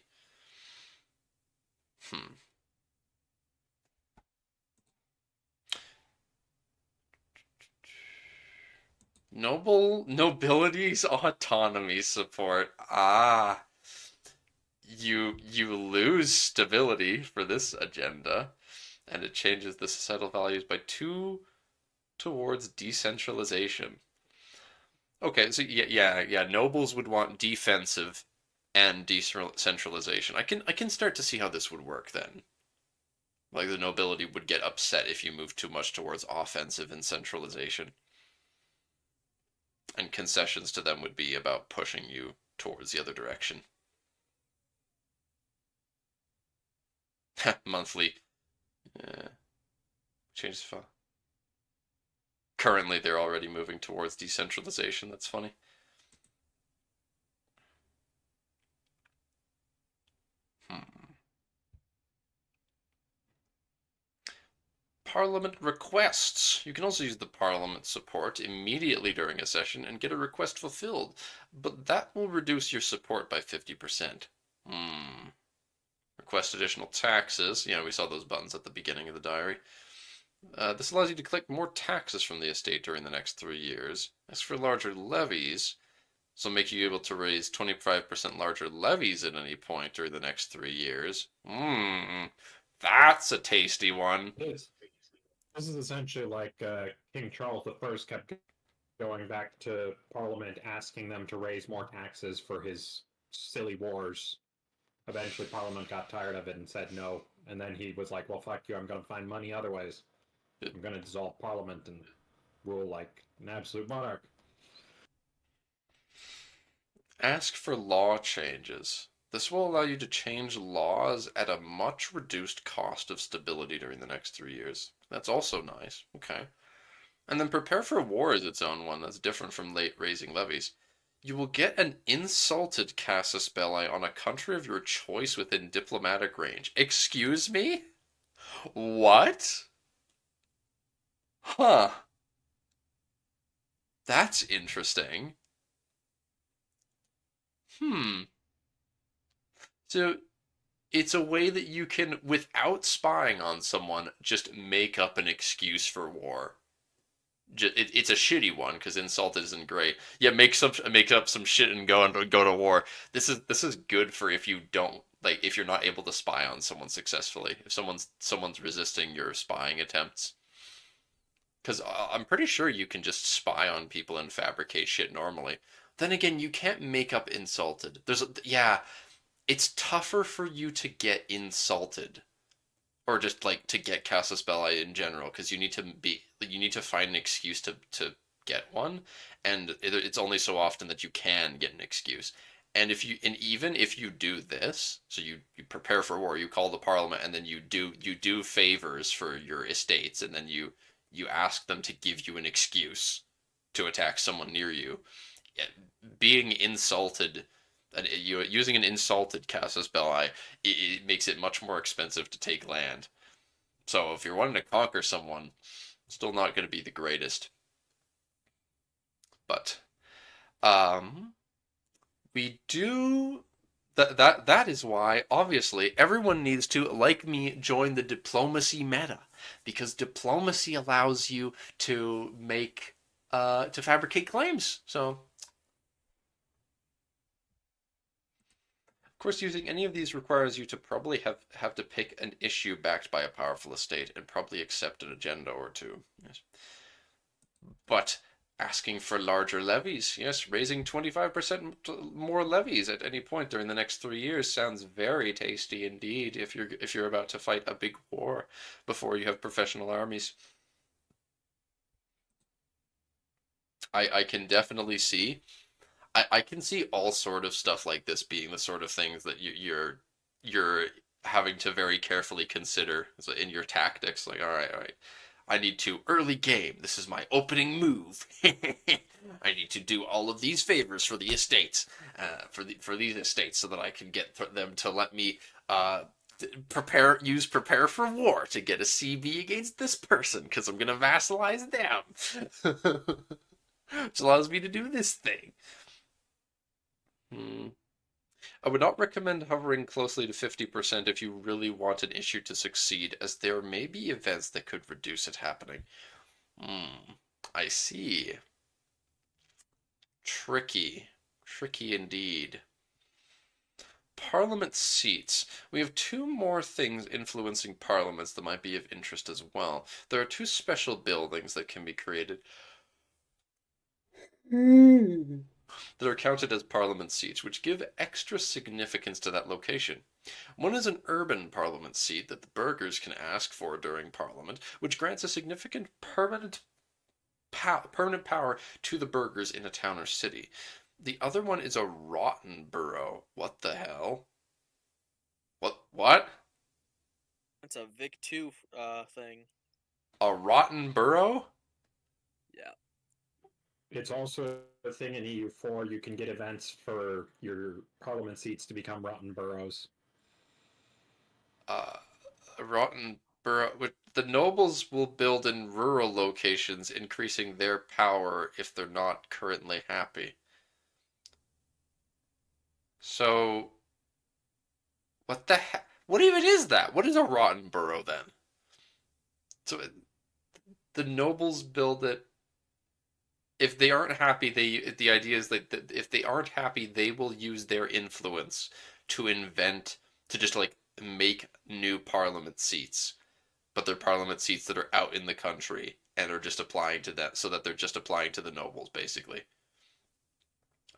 [SPEAKER 1] Nobility's autonomy support. Ah, you lose stability for this agenda, and it changes the societal values by 2 towards decentralization. Okay, so yeah. Nobles would want defensive and decentralization. I can start to see how this would work then. Like, the nobility would get upset if you move too much towards offensive and centralization. And concessions to them would be about pushing you towards the other direction. Monthly. Change the file. Currently, they're already moving towards decentralization. That's funny. Parliament requests. You can also use the Parliament support immediately during a session and get a request fulfilled, but that will reduce your support by 50%. Request additional taxes. Yeah, we saw those buttons at the beginning of the diary. This allows you to collect more taxes from the estate during the next 3 years. As for larger levies, this will make you able to raise 25% larger levies at any point during the next 3 years. That's a tasty one.
[SPEAKER 3] This is essentially like King Charles I kept going back to Parliament asking them to raise more taxes for his silly wars. Eventually, Parliament got tired of it and said no. And then he was like, well, fuck you, I'm going to find money other ways. I'm going to dissolve Parliament and rule like an absolute monarch.
[SPEAKER 1] Ask for law changes. This will allow you to change laws at a much reduced cost of stability during the next 3 years. That's also nice. Okay. And then prepare for war is its own one that's different from late raising levies. You will get an insulted casus belli on a country of your choice within diplomatic range. Excuse me? What? Huh. That's interesting. So it's a way that you can, without spying on someone, just make up an excuse for war. It's a shitty one because insulted isn't great. Yeah, make up some shit and go to war. This is good for if you don't like if you're not able to spy on someone successfully. If someone's resisting your spying attempts. Because I'm pretty sure you can just spy on people and fabricate shit normally. Then again, you can't make up insulted. Yeah, it's tougher for you to get insulted or just like to get casus belli in general because you need to find an excuse to get one, and it's only so often that you can get an excuse. And even if you do this, so you prepare for war, you call the parliament, and then you do favors for your estates, and then you ask them to give you an excuse to attack someone near you. Being insulted and using an insulted casus belli, it makes it much more expensive to take land. So if you're wanting to conquer someone, still not going to be the greatest. But we do that is why obviously everyone needs to, like me, join the diplomacy meta, because diplomacy allows you to make to fabricate claims. So of course, using any of these requires you to probably have to pick an issue backed by a powerful estate and probably accept an agenda or two. Yes. But asking for larger levies, yes, raising 25% more levies at any point during the next 3 years sounds very tasty indeed if you're about to fight a big war before you have professional armies. I can definitely see I can see all sort of stuff like this being the sort of things that you're having to very carefully consider in your tactics. Like, all right, I need to early game. This is my opening move. I need to do all of these favors for the estates, for these estates, so that I can get them to let me prepare for war to get a CB against this person because I'm gonna vassalize them. Which allows me to do this thing. I would not recommend hovering closely to 50% if you really want an issue to succeed, as there may be events that could reduce it happening. I see. Tricky. Tricky indeed. Parliament seats. We have 2 more things influencing parliaments that might be of interest as well. There are 2 special buildings that can be created that are counted as parliament seats, which give extra significance to that location. One is an urban parliament seat that the burghers can ask for during parliament, which grants a significant permanent permanent power to the burghers in a town or city. The other one is a rotten borough. What the hell? What?
[SPEAKER 2] It's a Vic 2 thing.
[SPEAKER 1] A rotten borough?
[SPEAKER 2] Yeah.
[SPEAKER 3] It's also a thing in EU4. You can get events for your parliament seats to become rotten boroughs.
[SPEAKER 1] A rotten borough. The nobles will build in rural locations, increasing their power if they're not currently happy. So, what the heck? What even is that? What is a rotten borough then? So, the nobles build it. If they aren't happy, the idea is that if they aren't happy, they will use their influence to invent, to just like make new parliament seats, but they're parliament seats that are out in the country and are just applying to them, so that they're just applying to the nobles, basically.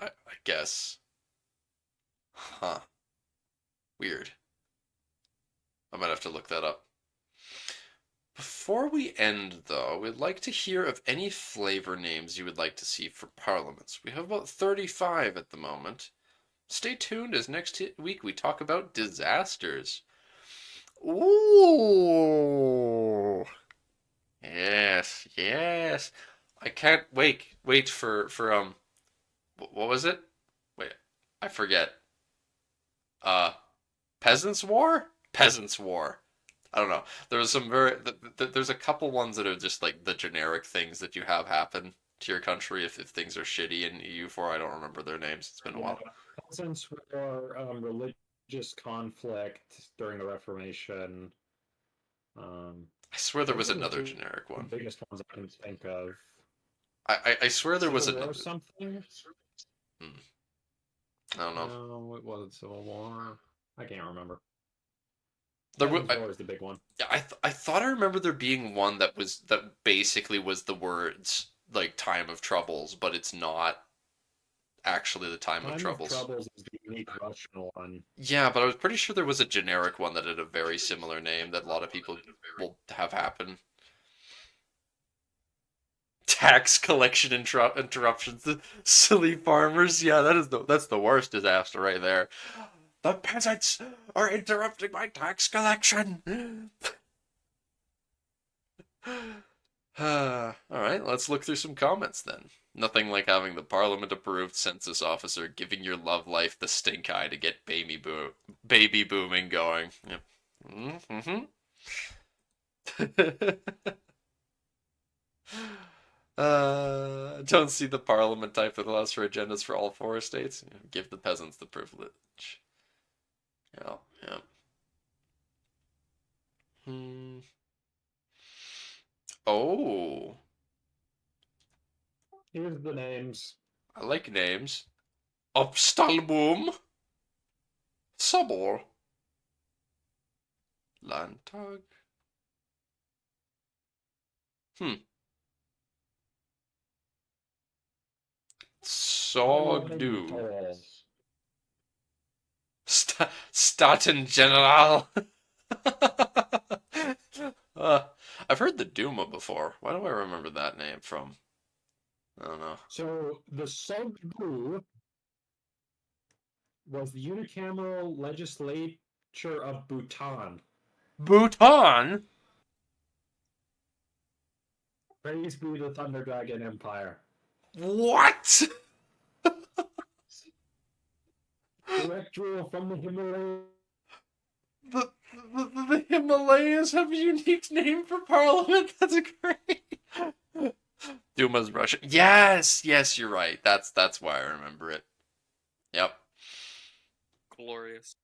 [SPEAKER 1] I guess. Huh. Weird. I might have to look that up. Before we end, though, we'd like to hear of any flavor names you would like to see for parliaments. We have about 35 at the moment. Stay tuned as next week we talk about disasters. Ooh. Yes, yes. I can't wait for what was it? Wait, I forget. Peasants War? Peasants War. I don't know. There's some there's a couple ones that are just like the generic things that you have happen to your country if things are shitty in EU4. I don't remember their names. It's been a while.
[SPEAKER 3] Peasants War, religious conflict during the Reformation.
[SPEAKER 1] I swear there was another generic one.
[SPEAKER 3] The biggest ones I can think of.
[SPEAKER 1] I swear there was
[SPEAKER 3] Civil
[SPEAKER 1] a
[SPEAKER 3] War something.
[SPEAKER 1] I don't know.
[SPEAKER 3] No, it wasn't Civil War. I can't remember.
[SPEAKER 1] There
[SPEAKER 3] Peasants War is the big one.
[SPEAKER 1] Yeah, I thought I remember there being one that basically was the words like time of troubles, but it's not actually the time of troubles.
[SPEAKER 3] Time of Troubles is the unique Russian one.
[SPEAKER 1] Yeah, but I was pretty sure there was a generic one that had a very similar name that a lot of people will have happen. Tax collection interruptions, the silly farmers. Yeah, that's the worst disaster right there. The peasants are interrupting my tax collection. All right, let's look through some comments then. Nothing like having the parliament-approved census officer giving your love life the stink eye to get baby booming going. Yep. Don't see the parliament type that allows for agendas for all four estates. Give the peasants the privilege. Yeah, yeah. Oh.
[SPEAKER 3] Here's the names.
[SPEAKER 1] I like names. Upstalboom. Sobor. Landtag. Sogdu. Staten General. I've heard the Duma before. Why do I remember that name from? I don't know.
[SPEAKER 3] So the Sogdu was the unicameral legislature of Bhutan.
[SPEAKER 1] Bhutan?
[SPEAKER 3] Praise be the Thunder Dragon Empire.
[SPEAKER 1] What?
[SPEAKER 3] Direct rule from the Himalayas.
[SPEAKER 1] The Himalayas have a unique name for parliament. That's great. Duma's Russian. Yes, you're right. That's why I remember it. Yep.
[SPEAKER 2] Glorious.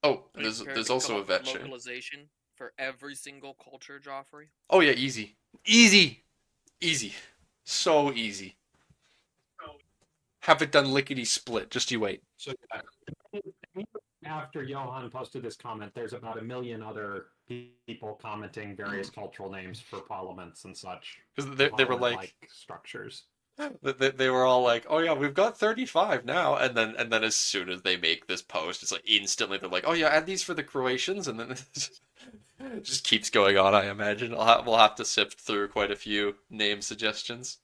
[SPEAKER 1] Oh, there's also a vet chain.
[SPEAKER 2] Localization for every single culture, Joffrey.
[SPEAKER 1] Oh yeah, easy, so easy. Have it done lickety split. Just you wait.
[SPEAKER 3] So after Johan posted this comment, there's about 1 million other people commenting various cultural names for parliaments and such.
[SPEAKER 1] Because they were like
[SPEAKER 3] structures.
[SPEAKER 1] They were all like, "Oh yeah, we've got 35 now," and then as soon as they make this post, it's like instantly they're like, "Oh yeah, add these for the Croatians," and then Just keeps going on, I imagine. We'll have to sift through quite a few name suggestions.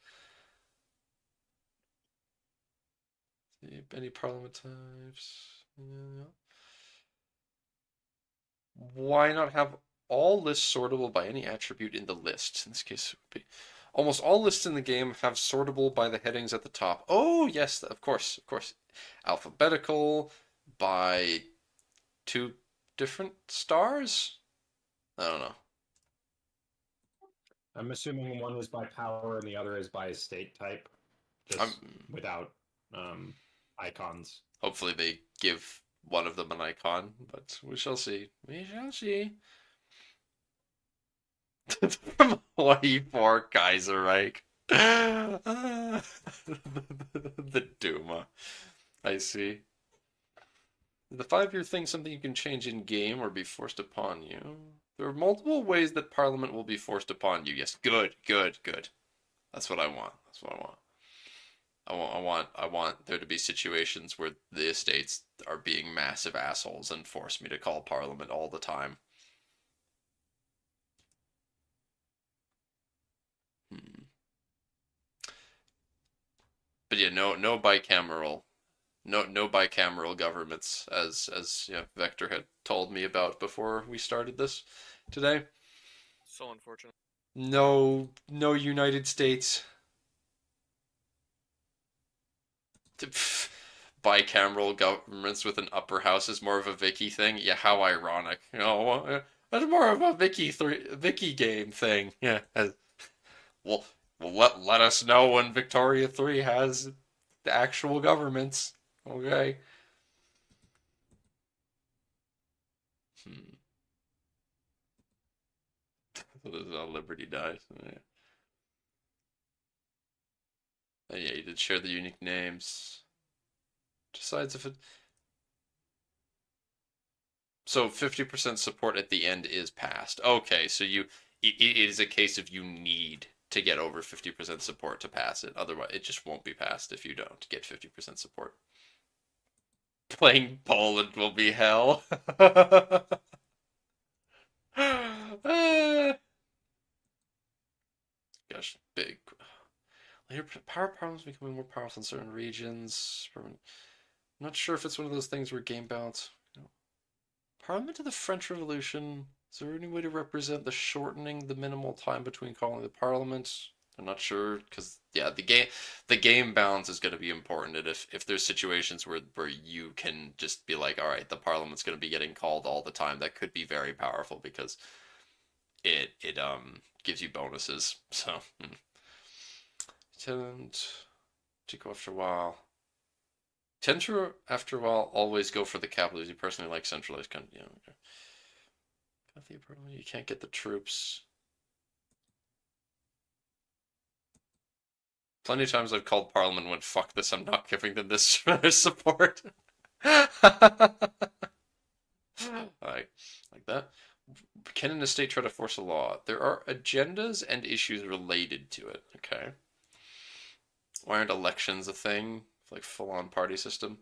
[SPEAKER 1] Any parliament types? Yeah. Why not have all lists sortable by any attribute in the list? In this case, it would be almost all lists in the game have sortable by the headings at the top. Oh, yes, of course, of course. Alphabetical by two different stars? I don't know.
[SPEAKER 3] I'm assuming one is by power and the other is by state type, just without icons.
[SPEAKER 1] Hopefully they give one of them an icon, but we shall see. We shall see. From Hawaii for Kaiserreich. The Duma. I see. The 5-year thing something you can change in game or be forced upon you. There are multiple ways that Parliament will be forced upon you. Yes, good, good, good. That's what I want. That's what I want. I want there to be situations where the estates are being massive assholes and force me to call Parliament all the time. But yeah, no bicameral. No bicameral governments, as Vector had told me about before we started this today.
[SPEAKER 2] So unfortunate.
[SPEAKER 1] No United States. Bicameral governments with an upper house is more of a Vicky thing. Yeah, how ironic. That's more of a Vicky game thing. Yeah. Well, let us know when Victoria 3 has the actual governments. Okay. So this is how Liberty dies. Yeah. And yeah, you did share the unique names. Decides if it. So 50% support at the end is passed. Okay, so it is a case of you need to get over 50% support to pass it. Otherwise, it just won't be passed if you don't get 50% support. Playing Poland will be hell. Gosh, big. Later, power problems becoming more powerful in certain regions. I'm not sure if it's one of those things where game balance. Parliament of the French Revolution. Is there any way to represent the shortening the minimal time between calling the Parliament? I'm not sure because yeah, the game balance is going to be important. And if there's situations where you can just be like, all right, the Parliament's going to be getting called all the time, that could be very powerful because it gives you bonuses. So tend to go after a while. Tend to after a while always go for the capitals. You personally like centralized country. You can't get the troops. Plenty of times I've called Parliament and went, fuck this, I'm not giving them this for their support. Like that. Can an estate try to force a law? There are agendas and issues related to it, okay? Why aren't elections a thing? Like full-on party system?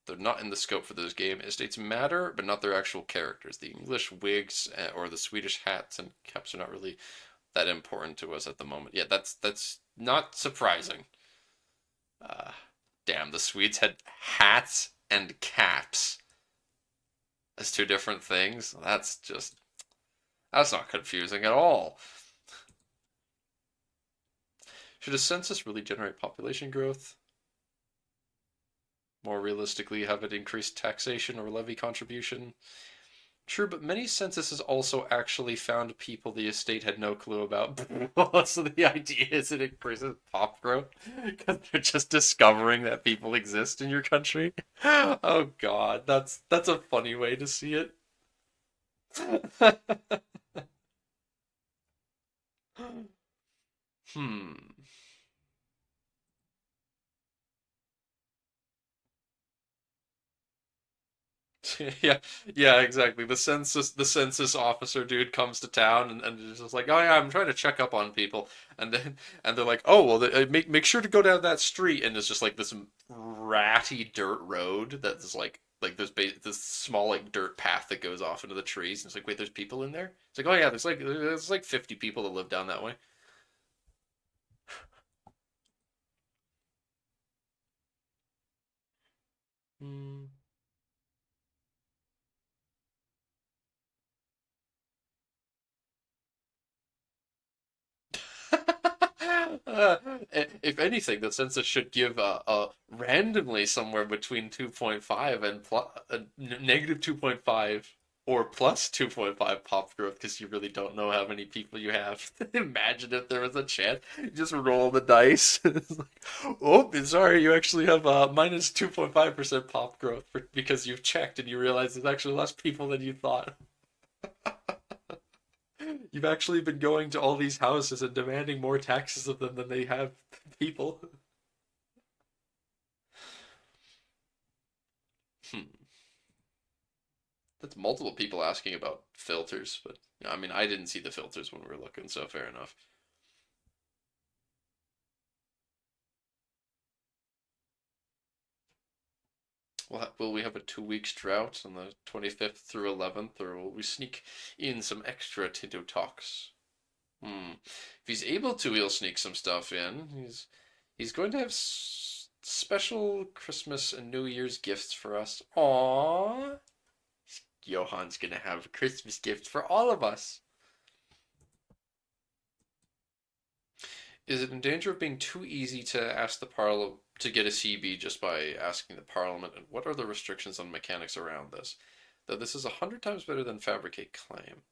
[SPEAKER 1] They're not in the scope for this game. Estates matter, but not their actual characters. The English wigs or the Swedish hats and caps are not really that important to us at the moment. Yeah, that's not surprising. Damn, the Swedes had hats and caps as two different things. That's not confusing at all. Should a census really generate population growth? More realistically, have it increase taxation or levy contribution? True, but many censuses also actually found people the estate had no clue about. So the idea is it increases pop growth because they're just discovering that people exist in your country. Oh God, that's a funny way to see it. Hmm. Yeah, exactly. The census officer dude comes to town and is just like, oh yeah, I'm trying to check up on people, and they're like, oh well, make sure to go down that street, and it's just like this ratty dirt road that's like like there's this small like dirt path that goes off into the trees, and it's like, wait, there's people in there? It's like, oh yeah, there's like 50 people that live down that way. Hmm. Uh, if anything, the census should give randomly somewhere between 2.5 and negative 2.5 or plus 2.5 pop growth, because you really don't know how many people you have. Imagine if there was a chance. You just roll the dice. It's like, oh, sorry, you actually have minus 2.5% pop growth because you've checked and you realize there's actually less people than you thought. You've actually been going to all these houses and demanding more taxes of them than they have people. Hmm. That's multiple people asking about filters, but I mean, I didn't see the filters when we were looking, so fair enough. Will we have a 2 weeks drought on the 25th through 11th, or will we sneak in some extra Tinto talks? If he's able to, he'll sneak some stuff in. He's going to have special Christmas and New Year's gifts for us. Aww. Johan's gonna have a Christmas gift for all of us. Is it in danger of being too easy to ask the parliament to get a CB just by asking the parliament? And what are the restrictions on mechanics around this? Though this is 100 times better than fabricate claim.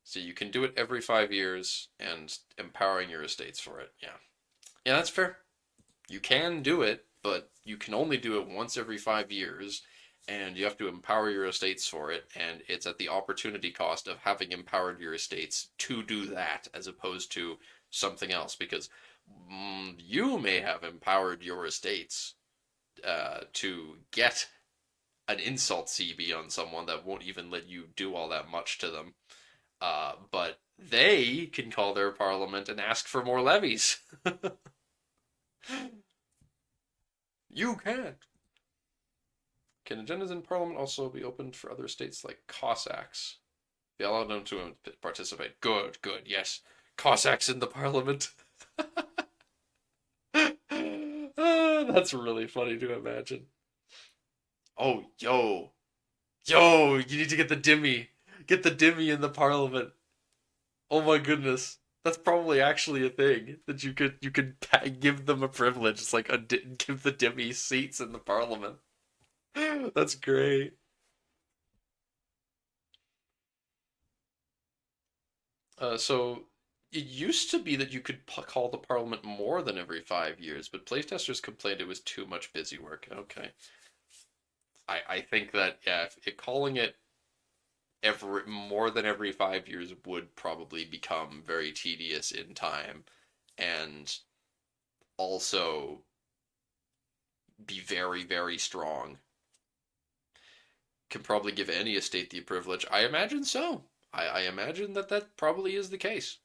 [SPEAKER 1] So you can do it every 5 years and empowering your estates for it. Yeah. Yeah, that's fair. You can do it, but you can only do it once every 5 years, and you have to empower your estates for it, and it's at the opportunity cost of having empowered your estates to do that as opposed to something else, because you may have empowered your estates to get an insult CB on someone that won't even let you do all that much to them. But they can call their parliament and ask for more levies. You can't. Can agendas in Parliament also be opened for other states like Cossacks? Be allowed them to participate. Good, good, yes. Cossacks in the Parliament. That's really funny to imagine. Oh, yo, you need to get the Dimmy. Get the Dimmy in the Parliament. Oh my goodness. That's probably actually a thing that you could give them a privilege. It's like give the Dimmy seats in the Parliament. That's great. So it used to be that you could call the parliament more than every 5 years, but playtesters complained it was too much busy work. Okay. I think that, yeah, if calling it every more than every 5 years would probably become very tedious in time and also be very, very strong. Can probably give any estate the privilege. I imagine so. I imagine that that probably is the case.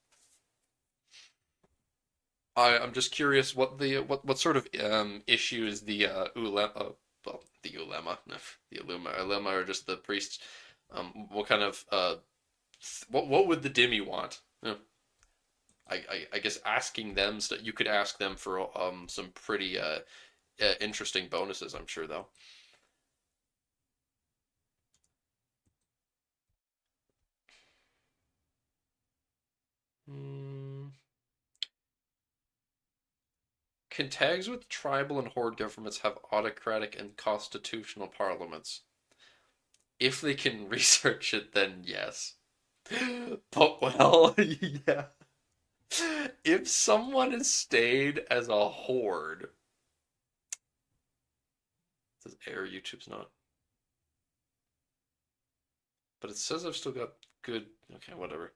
[SPEAKER 1] I'm just curious what sort of issues the well, the ulema, no, the ulema are just the priests. What kind of what would the Dhimmi want? Yeah. I guess asking them, you could ask them for some pretty interesting bonuses, I'm sure, though. Hmm. Can tags with tribal and horde governments have autocratic and constitutional parliaments? If they can research it, then yes. But well, yeah. If someone has stayed as a horde, it says error, YouTube's not. But it says I've still got good. Okay, whatever.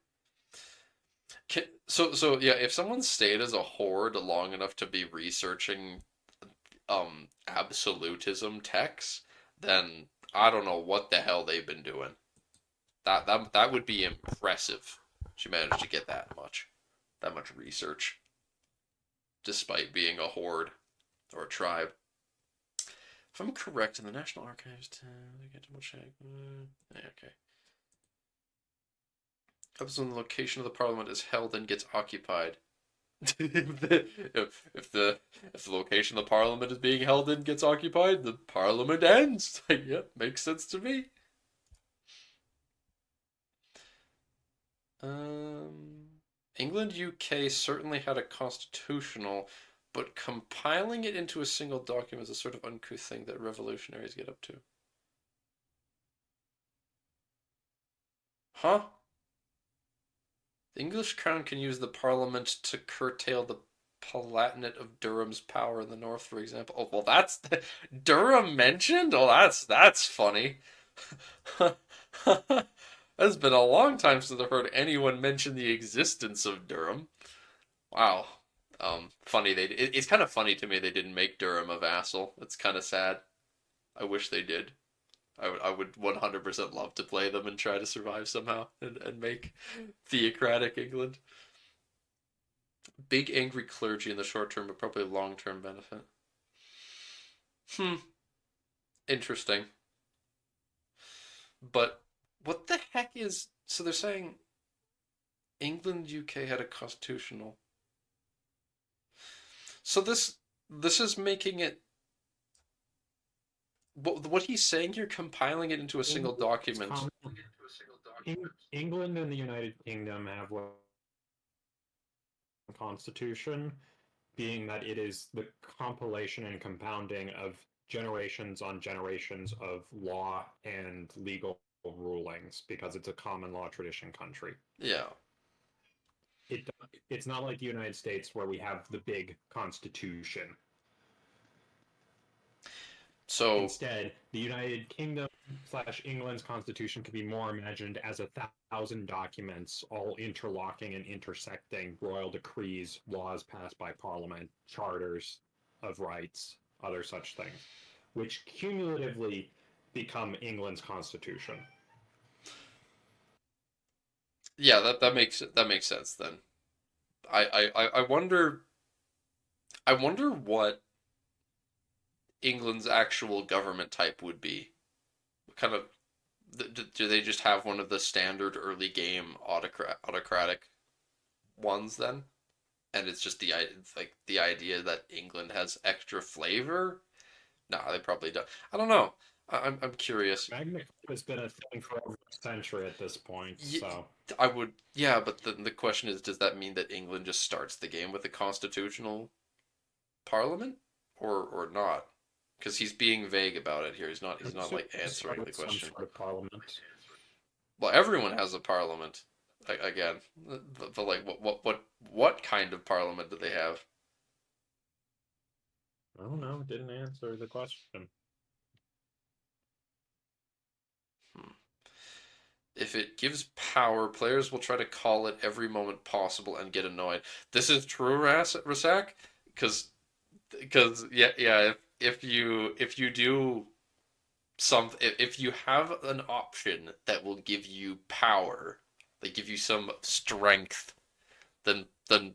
[SPEAKER 1] So yeah, if someone stayed as a horde long enough to be researching absolutism texts, then I don't know what the hell they've been doing. That would be impressive. She managed to get that much research, despite being a horde or a tribe. If I'm correct, in the National Archives, I get double check. Yeah, okay. Happens when the location of the parliament is held and gets occupied. if the location of the parliament is being held and gets occupied, the parliament ends. Yep, makes sense to me. England, UK certainly had a constitutional, but compiling it into a single document is a sort of uncouth thing that revolutionaries get up to. Huh? The English crown can use the parliament to curtail the Palatinate of Durham's power in the north, for example. Oh, well, that's Durham mentioned? Oh, that's funny. It's been a long time since I've heard anyone mention the existence of Durham. Wow. Funny it's kind of funny to me they didn't make Durham a vassal. It's kind of sad. I wish they did. I would 100% love to play them and try to survive somehow and make theocratic England. Big angry clergy in the short term, but probably long-term benefit. Interesting. But what the heck is... So they're saying England, UK had a constitutional. So this is making it... What he's saying here, compiling it into a single document.
[SPEAKER 3] England and the United Kingdom have one constitution, being that it is the compilation and compounding of generations on generations of law and legal rulings, because it's a common law tradition country.
[SPEAKER 1] Yeah.
[SPEAKER 3] It's not like the United States where we have the big constitution.
[SPEAKER 1] So
[SPEAKER 3] instead, the United Kingdom / England's constitution could be more imagined as 1,000 documents, all interlocking and intersecting royal decrees, laws passed by Parliament, charters of rights, other such things, which cumulatively become England's constitution.
[SPEAKER 1] Yeah, that makes sense then. I wonder what England's actual government type would be. What kind of do they just have one of the standard early game autocratic ones then? And it's just the idea that England has extra flavor? No, they probably don't. I don't know. I'm curious.
[SPEAKER 3] Magna Carta has been a thing for over a century at this point, so
[SPEAKER 1] I would, yeah, but the question is, does that mean that England just starts the game with a constitutional parliament, or not? Because he's being vague about it here. He's not like answering the question.
[SPEAKER 3] Some sort of parliament.
[SPEAKER 1] Well, everyone has a parliament. Again, but like, what kind of parliament do they have?
[SPEAKER 3] I don't know. It didn't answer the question.
[SPEAKER 1] If it gives power, players will try to call it every moment possible and get annoyed. This is true, Rasak, because yeah, if you do if you have an option that will give you power, they give you some strength, then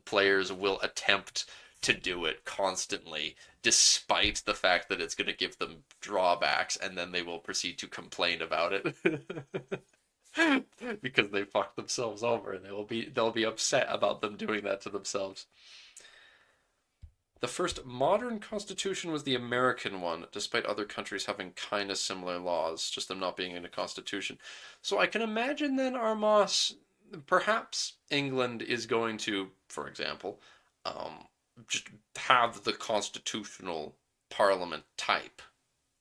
[SPEAKER 1] players will attempt to do it constantly, despite the fact that it's going to give them drawbacks, and then they will proceed to complain about it. Because they fucked themselves over, and they'll be upset about them doing that to themselves. The first modern constitution was the American one, despite other countries having kind of similar laws, just them not being in a constitution. So I can imagine then, Armas, perhaps England is going to, for example, just have the constitutional parliament type,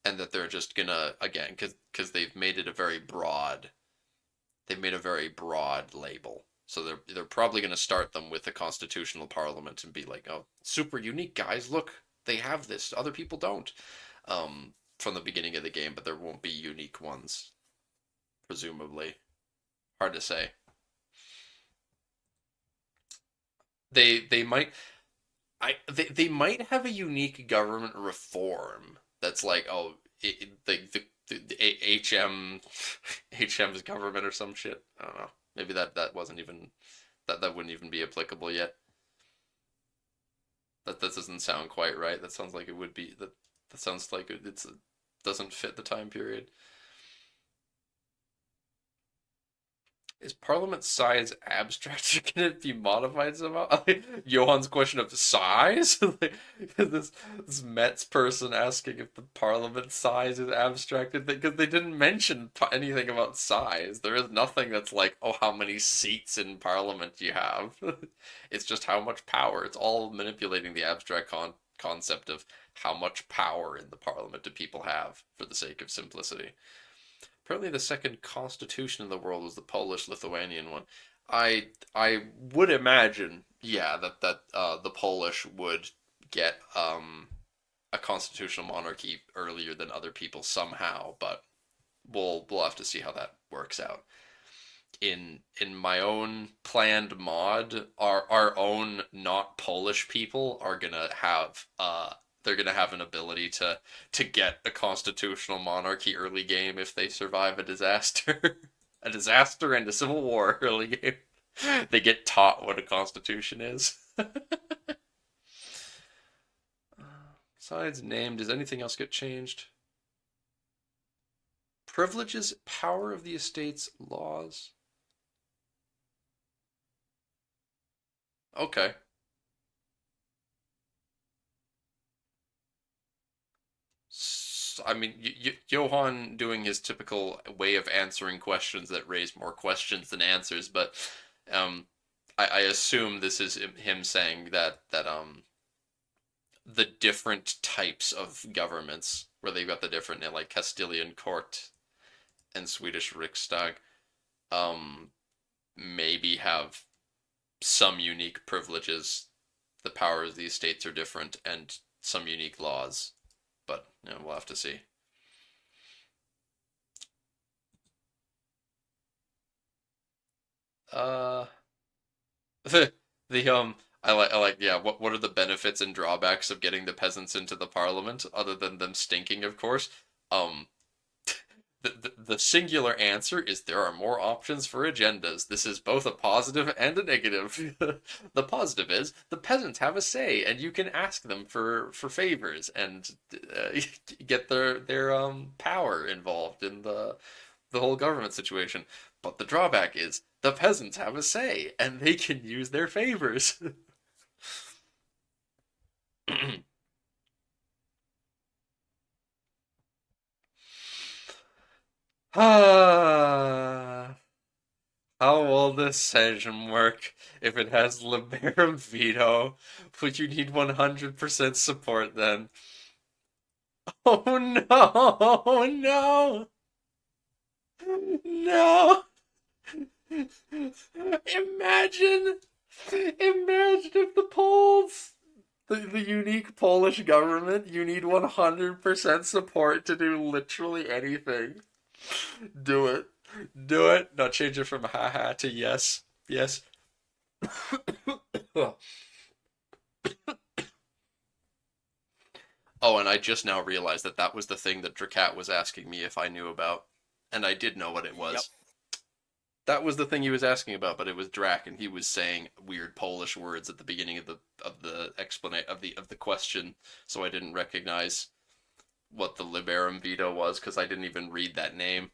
[SPEAKER 1] and that they're just gonna, again, because they've made it a very broad. They've made a very broad label. So they're probably going to start them with a constitutional parliament and be like, oh, super unique, guys. Look, they have this. Other people don't. From the beginning of the game, but there won't be unique ones, presumably. Hard to say. They might they might have a unique government reform that's like, oh, the HM's government or some shit. I don't know. Maybe that wasn't even that wouldn't even be applicable yet. That doesn't sound quite right. That sounds like it would be that That sounds like it doesn't fit the time period. Is Parliament size abstract? Can it be modified somehow? Johan's question of size? Like, this Metz person asking if the Parliament size is abstracted because they didn't mention anything about size. There is nothing that's like, oh, how many seats in Parliament you have. It's just how much power. It's all manipulating the abstract concept of how much power in the Parliament do people have for the sake of simplicity. Apparently, the second constitution in the world was the Polish-Lithuanian one. I would imagine, yeah, that the Polish would get a constitutional monarchy earlier than other people somehow, but we'll have to see how that works out. In my own planned mod, our own not Polish people are gonna have they're gonna have an ability to get a constitutional monarchy early game if they survive a disaster. A disaster and a civil war early game. They get taught what a constitution is. Besides name, does anything else get changed? Privileges, power of the estates, laws. Okay. I mean, Johan doing his typical way of answering questions that raise more questions than answers, but I assume this is him saying that the different types of governments, where they've got the different, like Castilian court and Swedish Riksdag, maybe have some unique privileges. The powers of these states are different, and some unique laws. But we'll have to see. Uh, the I like yeah. What are the benefits and drawbacks of getting the peasants into the parliament, other than them stinking, of course? Um, the singular answer is there are more options for agendas. This is both a positive and a negative. The positive is the peasants have a say, and you can ask them for favors and get their power involved in the whole government situation. But the drawback is the peasants have a say, and they can use their favors. Ah. How will this session work if it has Liberum Veto? Would you need 100% support then? Oh no! No! No! Imagine! Imagine if the Poles, the unique Polish government, you need 100% support to do literally anything. Do it. Do it. Now change it from haha to yes. Yes. Oh, and I just now realized that that was the thing that Dracat was asking me if I knew about. And I did know what it was. Yep. That was the thing he was asking about, but it was Drac, and he was saying weird Polish words at the beginning of the explanation of the question, so I didn't recognize what the Liberum Veto was because I didn't even read that name.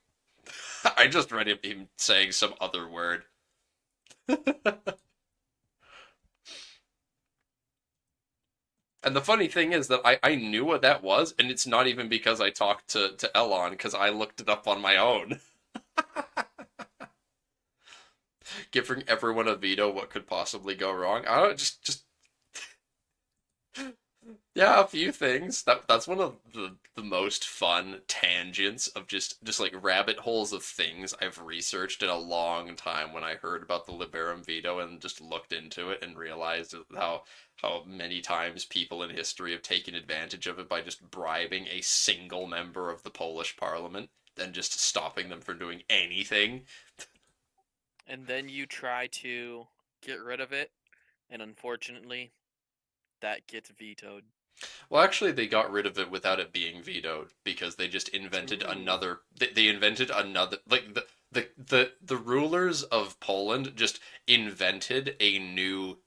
[SPEAKER 1] I just read him saying some other word. And the funny thing is that I knew what that was, and it's not even because I talked to Elon, because I looked it up on my own. Giving everyone a veto, what could possibly go wrong? I don't just yeah, a few things. That's one of the most fun tangents of just like rabbit holes of things I've researched in a long time when I heard about the Liberum Veto and just looked into it and realized how many times people in history have taken advantage of it by just bribing a single member of the Polish parliament and just stopping them from doing anything.
[SPEAKER 2] And then you try to get rid of it, and unfortunately, that gets vetoed.
[SPEAKER 1] Well, actually, they got rid of it without it being vetoed because they just invented another. They invented another. Like the rulers of Poland just invented a new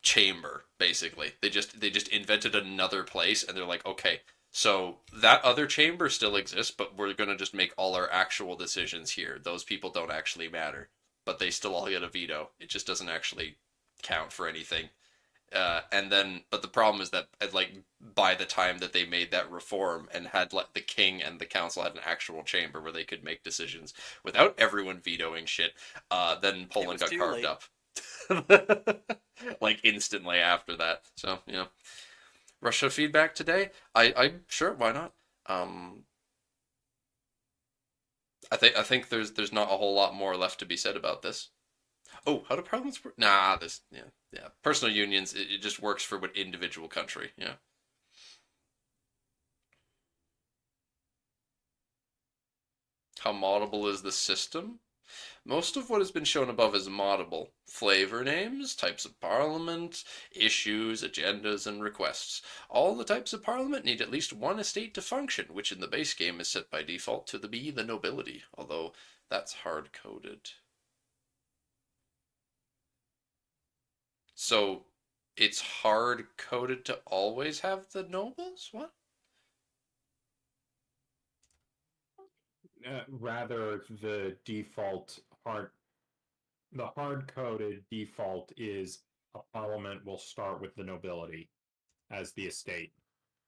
[SPEAKER 1] chamber. Basically, they just invented another place, and they're like, okay, So that other chamber still exists, but we're going to just make all our actual decisions here. Those people don't actually matter, but they still all get a veto. It just doesn't actually count for anything. But the problem is that like by the time that they made that reform and had like the king and the council had an actual chamber where they could make decisions without everyone vetoing shit, then Poland got carved up. Like instantly after that. So, Russia feedback today? I'm sure, why not? I think there's not a whole lot more left to be said about this. Oh, how do parliaments work? Nah, yeah. Personal unions, it just works for what individual country, yeah. How moddable is the system? Most of what has been shown above is moddable. Flavor names, types of parliament, issues, agendas, and requests. All the types of parliament need at least one estate to function, which in the base game is set by default to be the nobility, although that's hard-coded. So it's hard-coded to always have the nobles? What?
[SPEAKER 3] Rather, the hard-coded default is a parliament will start with the nobility as the estate,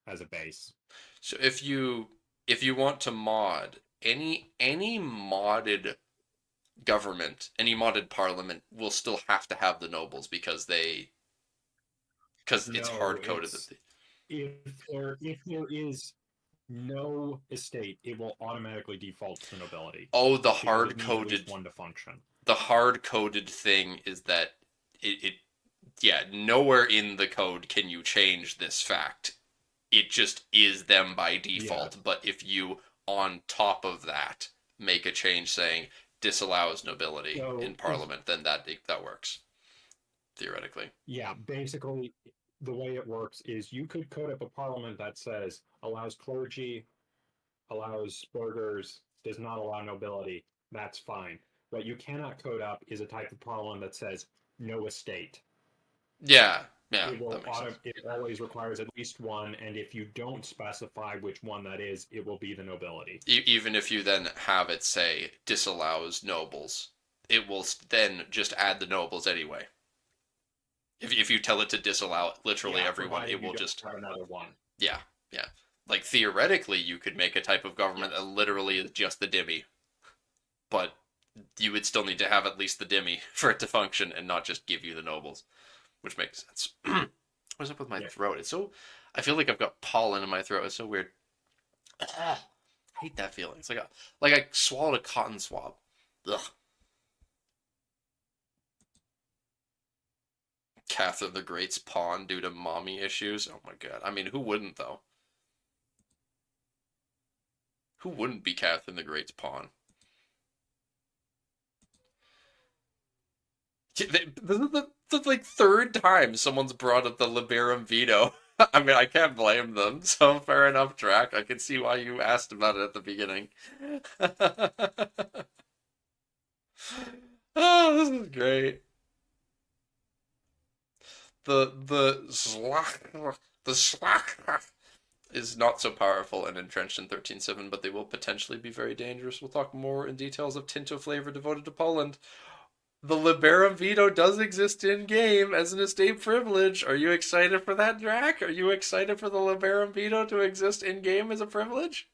[SPEAKER 3] as a base.
[SPEAKER 1] So if you want to mod any modded government, any modded parliament will still have to have the nobles because it's hard coded that
[SPEAKER 3] if there is no estate, it will automatically default to nobility.
[SPEAKER 1] Oh, the
[SPEAKER 3] because it
[SPEAKER 1] hard
[SPEAKER 3] needs at
[SPEAKER 1] coded
[SPEAKER 3] least one to function.
[SPEAKER 1] The hard coded thing is that yeah, nowhere in the code can you change this fact. It just is them by default.
[SPEAKER 3] Yeah.
[SPEAKER 1] But if you, on top of that, make a change saying disallows nobility in parliament, then that works, theoretically.
[SPEAKER 3] Yeah, basically, the way it works is you could code up a parliament that says allows clergy, allows burghers, does not allow nobility. That's fine. What you cannot code up is a type of parliament that says no estate.
[SPEAKER 1] Yeah,
[SPEAKER 3] it always requires at least one, and if you don't specify which one that is, it will be the nobility.
[SPEAKER 1] Even if you then have it say disallows nobles, it will then just add the nobles anyway. If you tell it to disallow literally everyone, it will just
[SPEAKER 3] have another one.
[SPEAKER 1] Yeah. Like theoretically, you could make a type of government that literally is just the dimmy, but you would still need to have at least the dimmy for it to function and not just give you the nobles, which makes sense. What's up with my throat? It's so. I feel like I've got pollen in my throat. It's so weird. I hate that feeling. It's like I swallowed a cotton swab. Ugh. Catherine the Great's pawn due to mommy issues. Oh my god. I mean, who wouldn't though? Who wouldn't be Catherine the Great's pawn? This is the like third time someone's brought up the Liberum veto. I mean, I can't blame them. So fair enough, Drac. I can see why you asked about it at the beginning. Oh, this is great. The Slach is not so powerful and entrenched in 13.7, but they will potentially be very dangerous. We'll talk more in details of Tinto flavor devoted to Poland. The Liberum veto does exist in game as an estate privilege. Are you excited for that, Drac? Are you excited for the Liberum veto to exist in game as a privilege?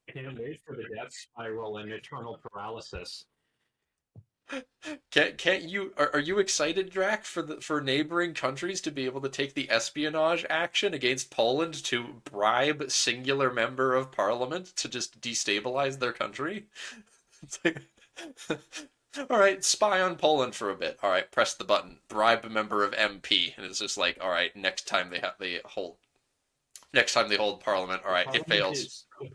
[SPEAKER 3] I can't wait for the death spiral and eternal paralysis.
[SPEAKER 1] Can't you? Are you excited, Drac, for neighboring countries to be able to take the espionage action against Poland to bribe singular member of parliament to just destabilize their country? It's like, all right, spy on Poland for a bit. All right, press the button, bribe a member of MP, and it's just like, all right, next time they hold parliament, all right, it fails.
[SPEAKER 3] The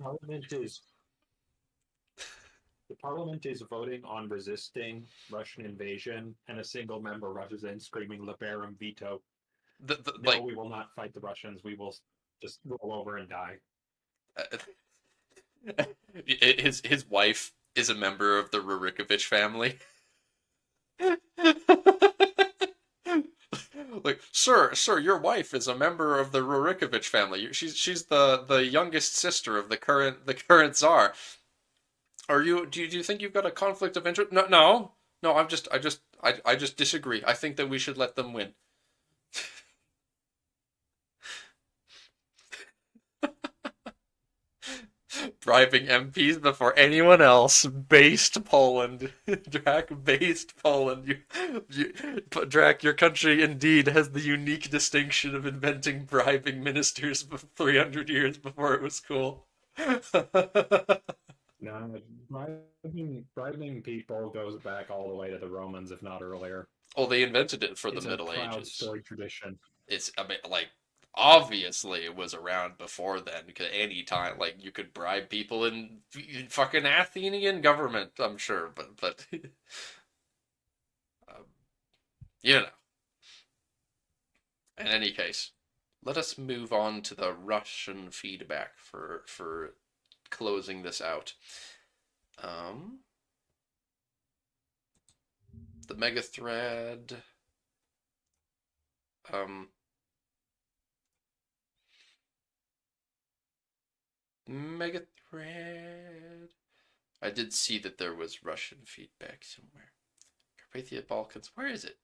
[SPEAKER 3] parliament is voting on resisting Russian invasion, and a single member rushes in screaming "Liberum veto." No, we will not fight the Russians. We will just roll over and die.
[SPEAKER 1] His wife is a member of the Rurikovich family. Like, sir, your wife is a member of the Rurikovich family. She's the youngest sister of the current czar. Do you think you've got a conflict of interest? No, no, no. I just disagree. I think that we should let them win. Bribing MPs before anyone else. Based Poland. Drac, based Poland. Drac, your country indeed has the unique distinction of inventing bribing ministers 300 years before it was cool.
[SPEAKER 3] No, bribing people goes back all the way to the Romans, if not earlier.
[SPEAKER 1] Oh, they invented it for the
[SPEAKER 3] It's a
[SPEAKER 1] Middle
[SPEAKER 3] proud
[SPEAKER 1] Ages.
[SPEAKER 3] story tradition.
[SPEAKER 1] It's, I mean, like, obviously it was around before then, because any time, like, you could bribe people in fucking Athenian government, I'm sure, but um, you know. In any case, let us move on to the Russian feedback for closing this out. The mega thread. Mega thread. I did see that there was Russian feedback somewhere. Carpathia Balkans. Where is it?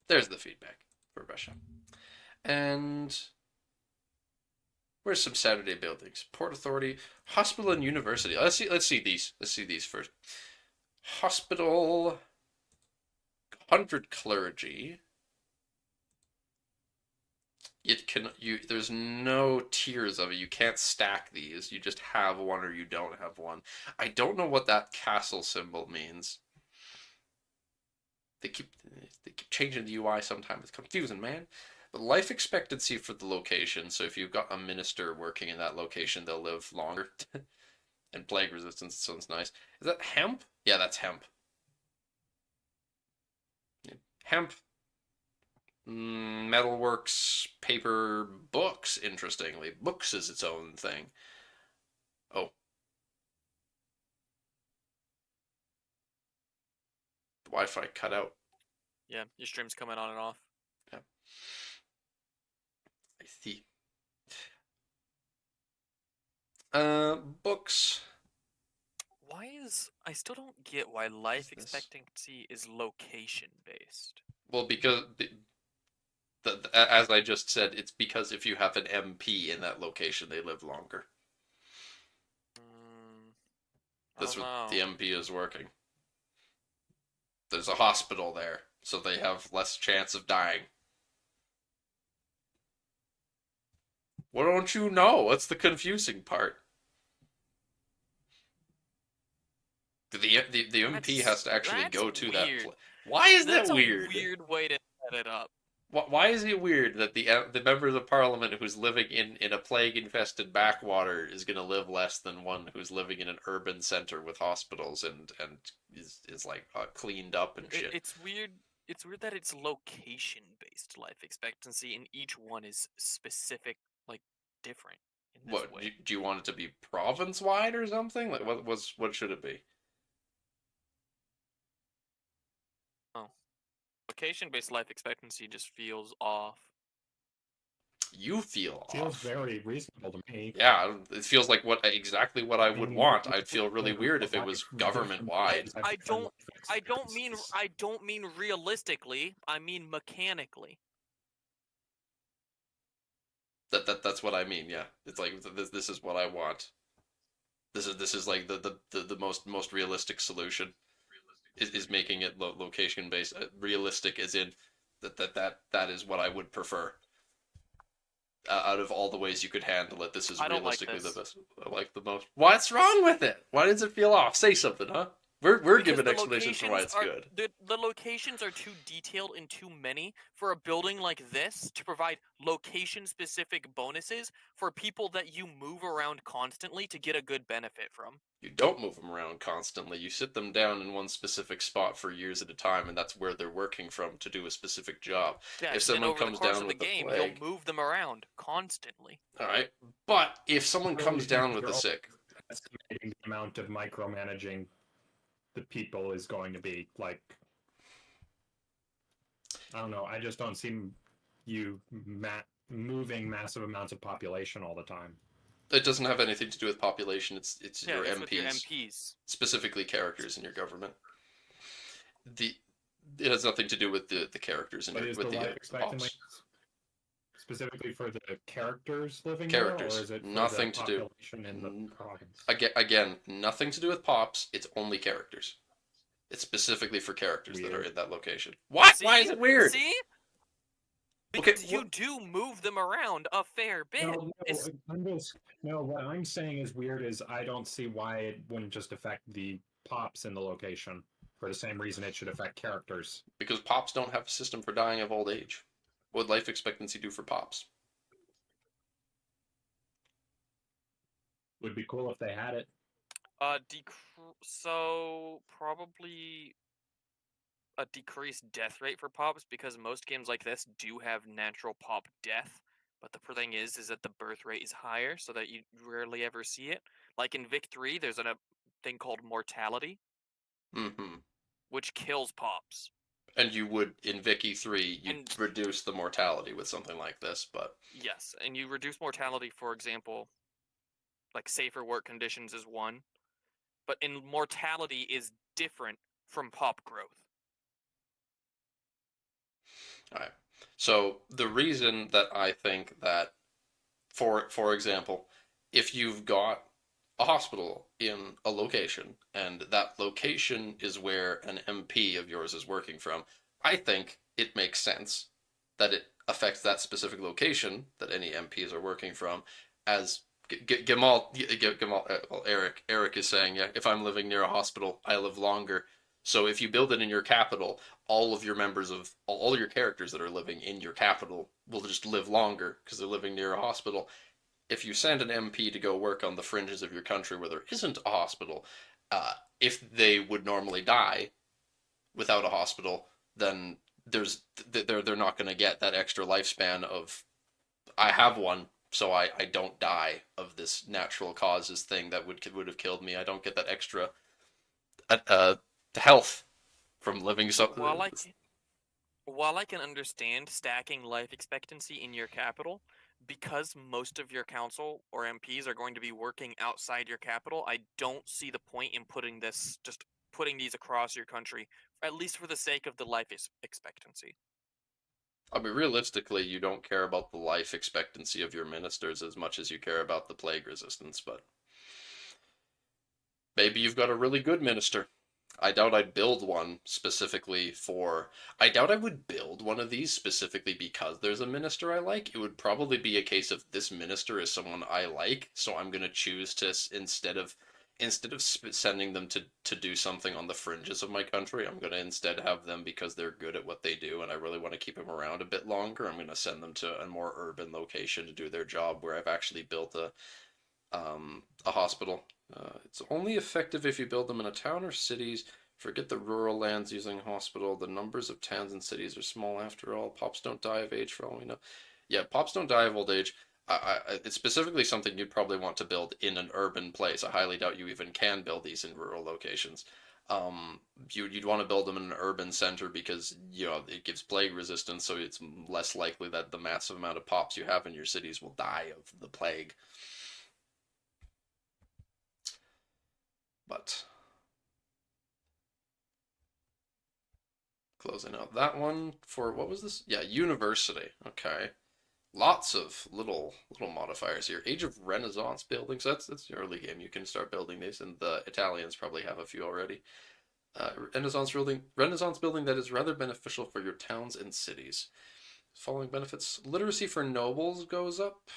[SPEAKER 1] There's the feedback for Russia. And where's some Saturday buildings? Port Authority, hospital, and university. Let's see these. Let's see these first. Hospital, 100 clergy. There's no tiers of it. You can't stack these. You just have one or you don't have one. I don't know what that castle symbol means. They keep changing the UI sometimes. It's confusing, man. But life expectancy for the location. So if you've got a minister working in that location, they'll live longer. And plague resistance sounds nice. Is that hemp? Yeah, that's hemp. Hemp. Metalworks, paper, books, interestingly. Books is its own thing. Oh. The Wi-Fi cut out.
[SPEAKER 2] Yeah, your stream's coming on and off.
[SPEAKER 1] Yeah. I see. Books.
[SPEAKER 2] I still don't get why life expectancy is location based.
[SPEAKER 1] Well, because as I just said, it's because if you have an MP in that location, they live longer. That's what the MP is working. There's a hospital there, so they have less chance of dying. What don't you know? What's the confusing part? The MP has to actually go to that place. Why is that weird?
[SPEAKER 2] That's a weird way to set it up.
[SPEAKER 1] Why is it weird that the members of parliament who's living in a plague-infested backwater is going to live less than one who's living in an urban center with hospitals and is like cleaned up and shit?
[SPEAKER 2] It's weird. It's weird that it's location-based life expectancy, and each one is specific, like different. In this
[SPEAKER 1] What
[SPEAKER 2] way.
[SPEAKER 1] do you want it to be province-wide or something? Like what should it be?
[SPEAKER 2] Location-based life expectancy just feels off.
[SPEAKER 1] You feel
[SPEAKER 3] Feels
[SPEAKER 1] off.
[SPEAKER 3] Very reasonable to me.
[SPEAKER 1] Yeah, it feels like exactly what I would want. I'd feel really weird if it was government-wide.
[SPEAKER 2] I don't mean realistically. I mean mechanically.
[SPEAKER 1] That's what I mean. Yeah, it's like this is what I want. This is like the most realistic solution. Is making it location based. Realistic as in that is what I would prefer. Out of all the ways you could handle it, this is realistically the best. I like the most. What's wrong with it? Why does it feel off? Say something, huh? We're giving explanations for why it's good.
[SPEAKER 2] The locations are too detailed and too many for a building like this to provide location-specific bonuses for people that you move around constantly to get a good benefit from.
[SPEAKER 1] You don't move them around constantly. You sit them down in one specific spot for years at a time, and that's where they're working from to do a specific job.
[SPEAKER 2] Yeah,
[SPEAKER 1] if someone comes down with the
[SPEAKER 2] game,
[SPEAKER 1] plague,
[SPEAKER 2] you'll move them around constantly.
[SPEAKER 1] All right, but if someone comes down with the sick,
[SPEAKER 3] estimating the amount of micromanaging the people is going to be like I don't know. I just don't see you moving massive amounts of population all the time.
[SPEAKER 1] It doesn't have anything to do with population. It's
[SPEAKER 2] Yeah,
[SPEAKER 1] your
[SPEAKER 2] it's
[SPEAKER 1] MPs,
[SPEAKER 2] with your MPs.
[SPEAKER 1] specifically characters in your government. The It has nothing to do with the characters in
[SPEAKER 3] But
[SPEAKER 1] your
[SPEAKER 3] is
[SPEAKER 1] with
[SPEAKER 3] the
[SPEAKER 1] the
[SPEAKER 3] life expectancy
[SPEAKER 1] pops.
[SPEAKER 3] specifically for the characters living there, or
[SPEAKER 1] Characters,
[SPEAKER 3] is it for the
[SPEAKER 1] nothing to do.
[SPEAKER 3] population in the province?
[SPEAKER 1] Again, nothing to do with pops. It's only characters. It's specifically for characters that are
[SPEAKER 3] Weird.
[SPEAKER 1] in that location. What?
[SPEAKER 2] See?
[SPEAKER 1] Why is it weird?
[SPEAKER 2] See?
[SPEAKER 1] Okay,
[SPEAKER 2] Because you do move them around a fair bit.
[SPEAKER 3] No, what I'm saying is weird is I don't see why it wouldn't just affect the pops in the location for the same reason it should affect characters.
[SPEAKER 1] because pops don't have a system for dying of old age. What would life expectancy do for pops?
[SPEAKER 3] Would be cool if they had it.
[SPEAKER 2] So probably a decreased death rate for pops, because most games like this do have natural pop death. But the thing is that the birth rate is higher, so that you rarely ever see it. Like in Vic 3, there's a thing called mortality,
[SPEAKER 1] Mm-hmm.
[SPEAKER 2] which kills pops.
[SPEAKER 1] And you would, in Vicky 3, you
[SPEAKER 2] And-
[SPEAKER 1] reduce the mortality with something like this, but
[SPEAKER 2] Yes, and you reduce mortality, for example, like safer work conditions is one. But in mortality is different from pop growth.
[SPEAKER 1] alright. So the reason that I think that, for example, if you've got a hospital in a location and that location is where an MP of yours is working from, I think it makes sense that it affects that specific location that any MPs are working from. As Gamal, well, Eric is saying, yeah, if I'm living near a hospital, I live longer. So if you build it in your capital, all of your members of all your characters that are living in your capital will just live longer because they're living near a hospital. If you send an MP to go work on the fringes of your country where there isn't a hospital, if they would normally die without a hospital, then they're not going to get that extra lifespan of I have one, so I don't die of this natural causes thing that would have killed me. I don't get that extra health from living something.
[SPEAKER 2] While I can understand stacking life expectancy in your capital, because most of your council or MPs are going to be working outside your capital, I don't see the point in putting these across your country, at least for the sake of the life expectancy.
[SPEAKER 1] I mean, realistically, you don't care about the life expectancy of your ministers as much as you care about the plague resistance, but maybe you've got a really good minister. I doubt I'd build one specifically for. I doubt I would build one of these specifically because there's a minister I like. It would probably be a case of this minister is someone I like, so I'm gonna choose to instead of sending them to do something on the fringes of my country, I'm gonna instead have them because they're good at what they do, and I really want to keep them around a bit longer. I'm gonna send them to a more urban location to do their job where I've actually built a hospital. It's only effective if you build them in a town or cities. Forget the rural lands using hospital. The numbers of towns and cities are small after all. Pops don't die of age for all we know. Yeah, pops don't die of old age. It's specifically something you'd probably want to build in an urban place. I highly doubt you even can build these in rural locations. You'd want to build them in an urban center because it gives plague resistance, so it's less likely that the massive amount of pops you have in your cities will die of the plague. But closing out that one for what was this? Yeah, university. Okay. Lots of little modifiers here. Age of Renaissance buildings. That's the early game. You can start building these, and the Italians probably have a few already. Renaissance building that is rather beneficial for your towns and cities. Following benefits: literacy for nobles goes up.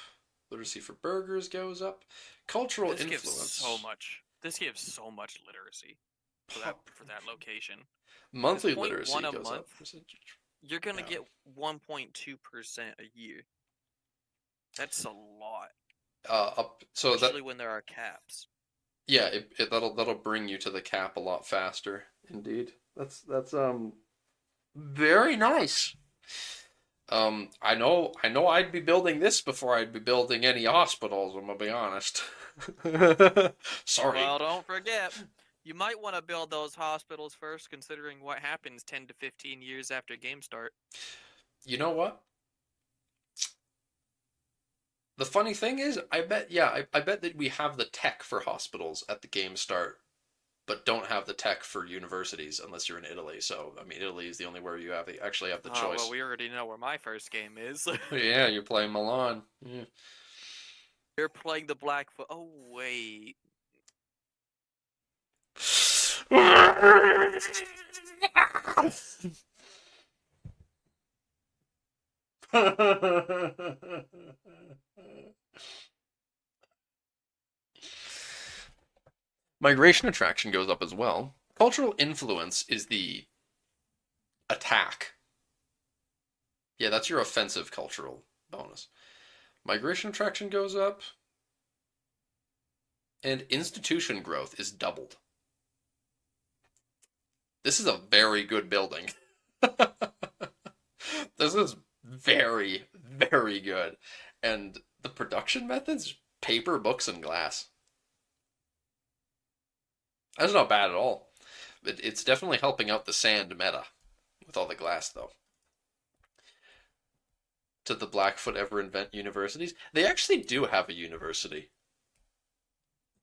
[SPEAKER 1] Literacy for burghers goes up. Cultural
[SPEAKER 2] This
[SPEAKER 1] influence.
[SPEAKER 2] gives so much. This gives so much literacy for that location.
[SPEAKER 1] Monthly
[SPEAKER 2] 0.1
[SPEAKER 1] literacy
[SPEAKER 2] a
[SPEAKER 1] goes up.
[SPEAKER 2] month. You're gonna get 1.2% a year. That's a lot,
[SPEAKER 1] So
[SPEAKER 2] especially when there are caps.
[SPEAKER 1] yeah, that'll bring you to the cap a lot faster. Indeed, that's very nice. I know I'd be building this before I'd be building any hospitals. I'm gonna be honest. Sorry.
[SPEAKER 2] Well, don't forget, You might want to build those hospitals first, considering what happens 10 to 15 years after game start.
[SPEAKER 1] You know what? The funny thing is, I bet that we have the tech for hospitals at the game start, but don't have the tech for universities unless you're in Italy. So, I mean, Italy is the only where you actually have the choice.
[SPEAKER 2] Well, we already know where my first game is.
[SPEAKER 1] Yeah, you're playing Milan. Yeah.
[SPEAKER 2] You're playing the Blackfoot. Oh, wait.
[SPEAKER 1] Migration attraction goes up as well. Cultural influence is the attack. Yeah, that's your offensive cultural bonus. Migration attraction goes up. And institution growth is doubled. This is a very good building. This is very, very good. And the production methods, paper, books, and glass. That's not bad at all. It's definitely helping out the sand meta with all the glass, though. Did the Blackfoot ever invent universities? They actually do have a university.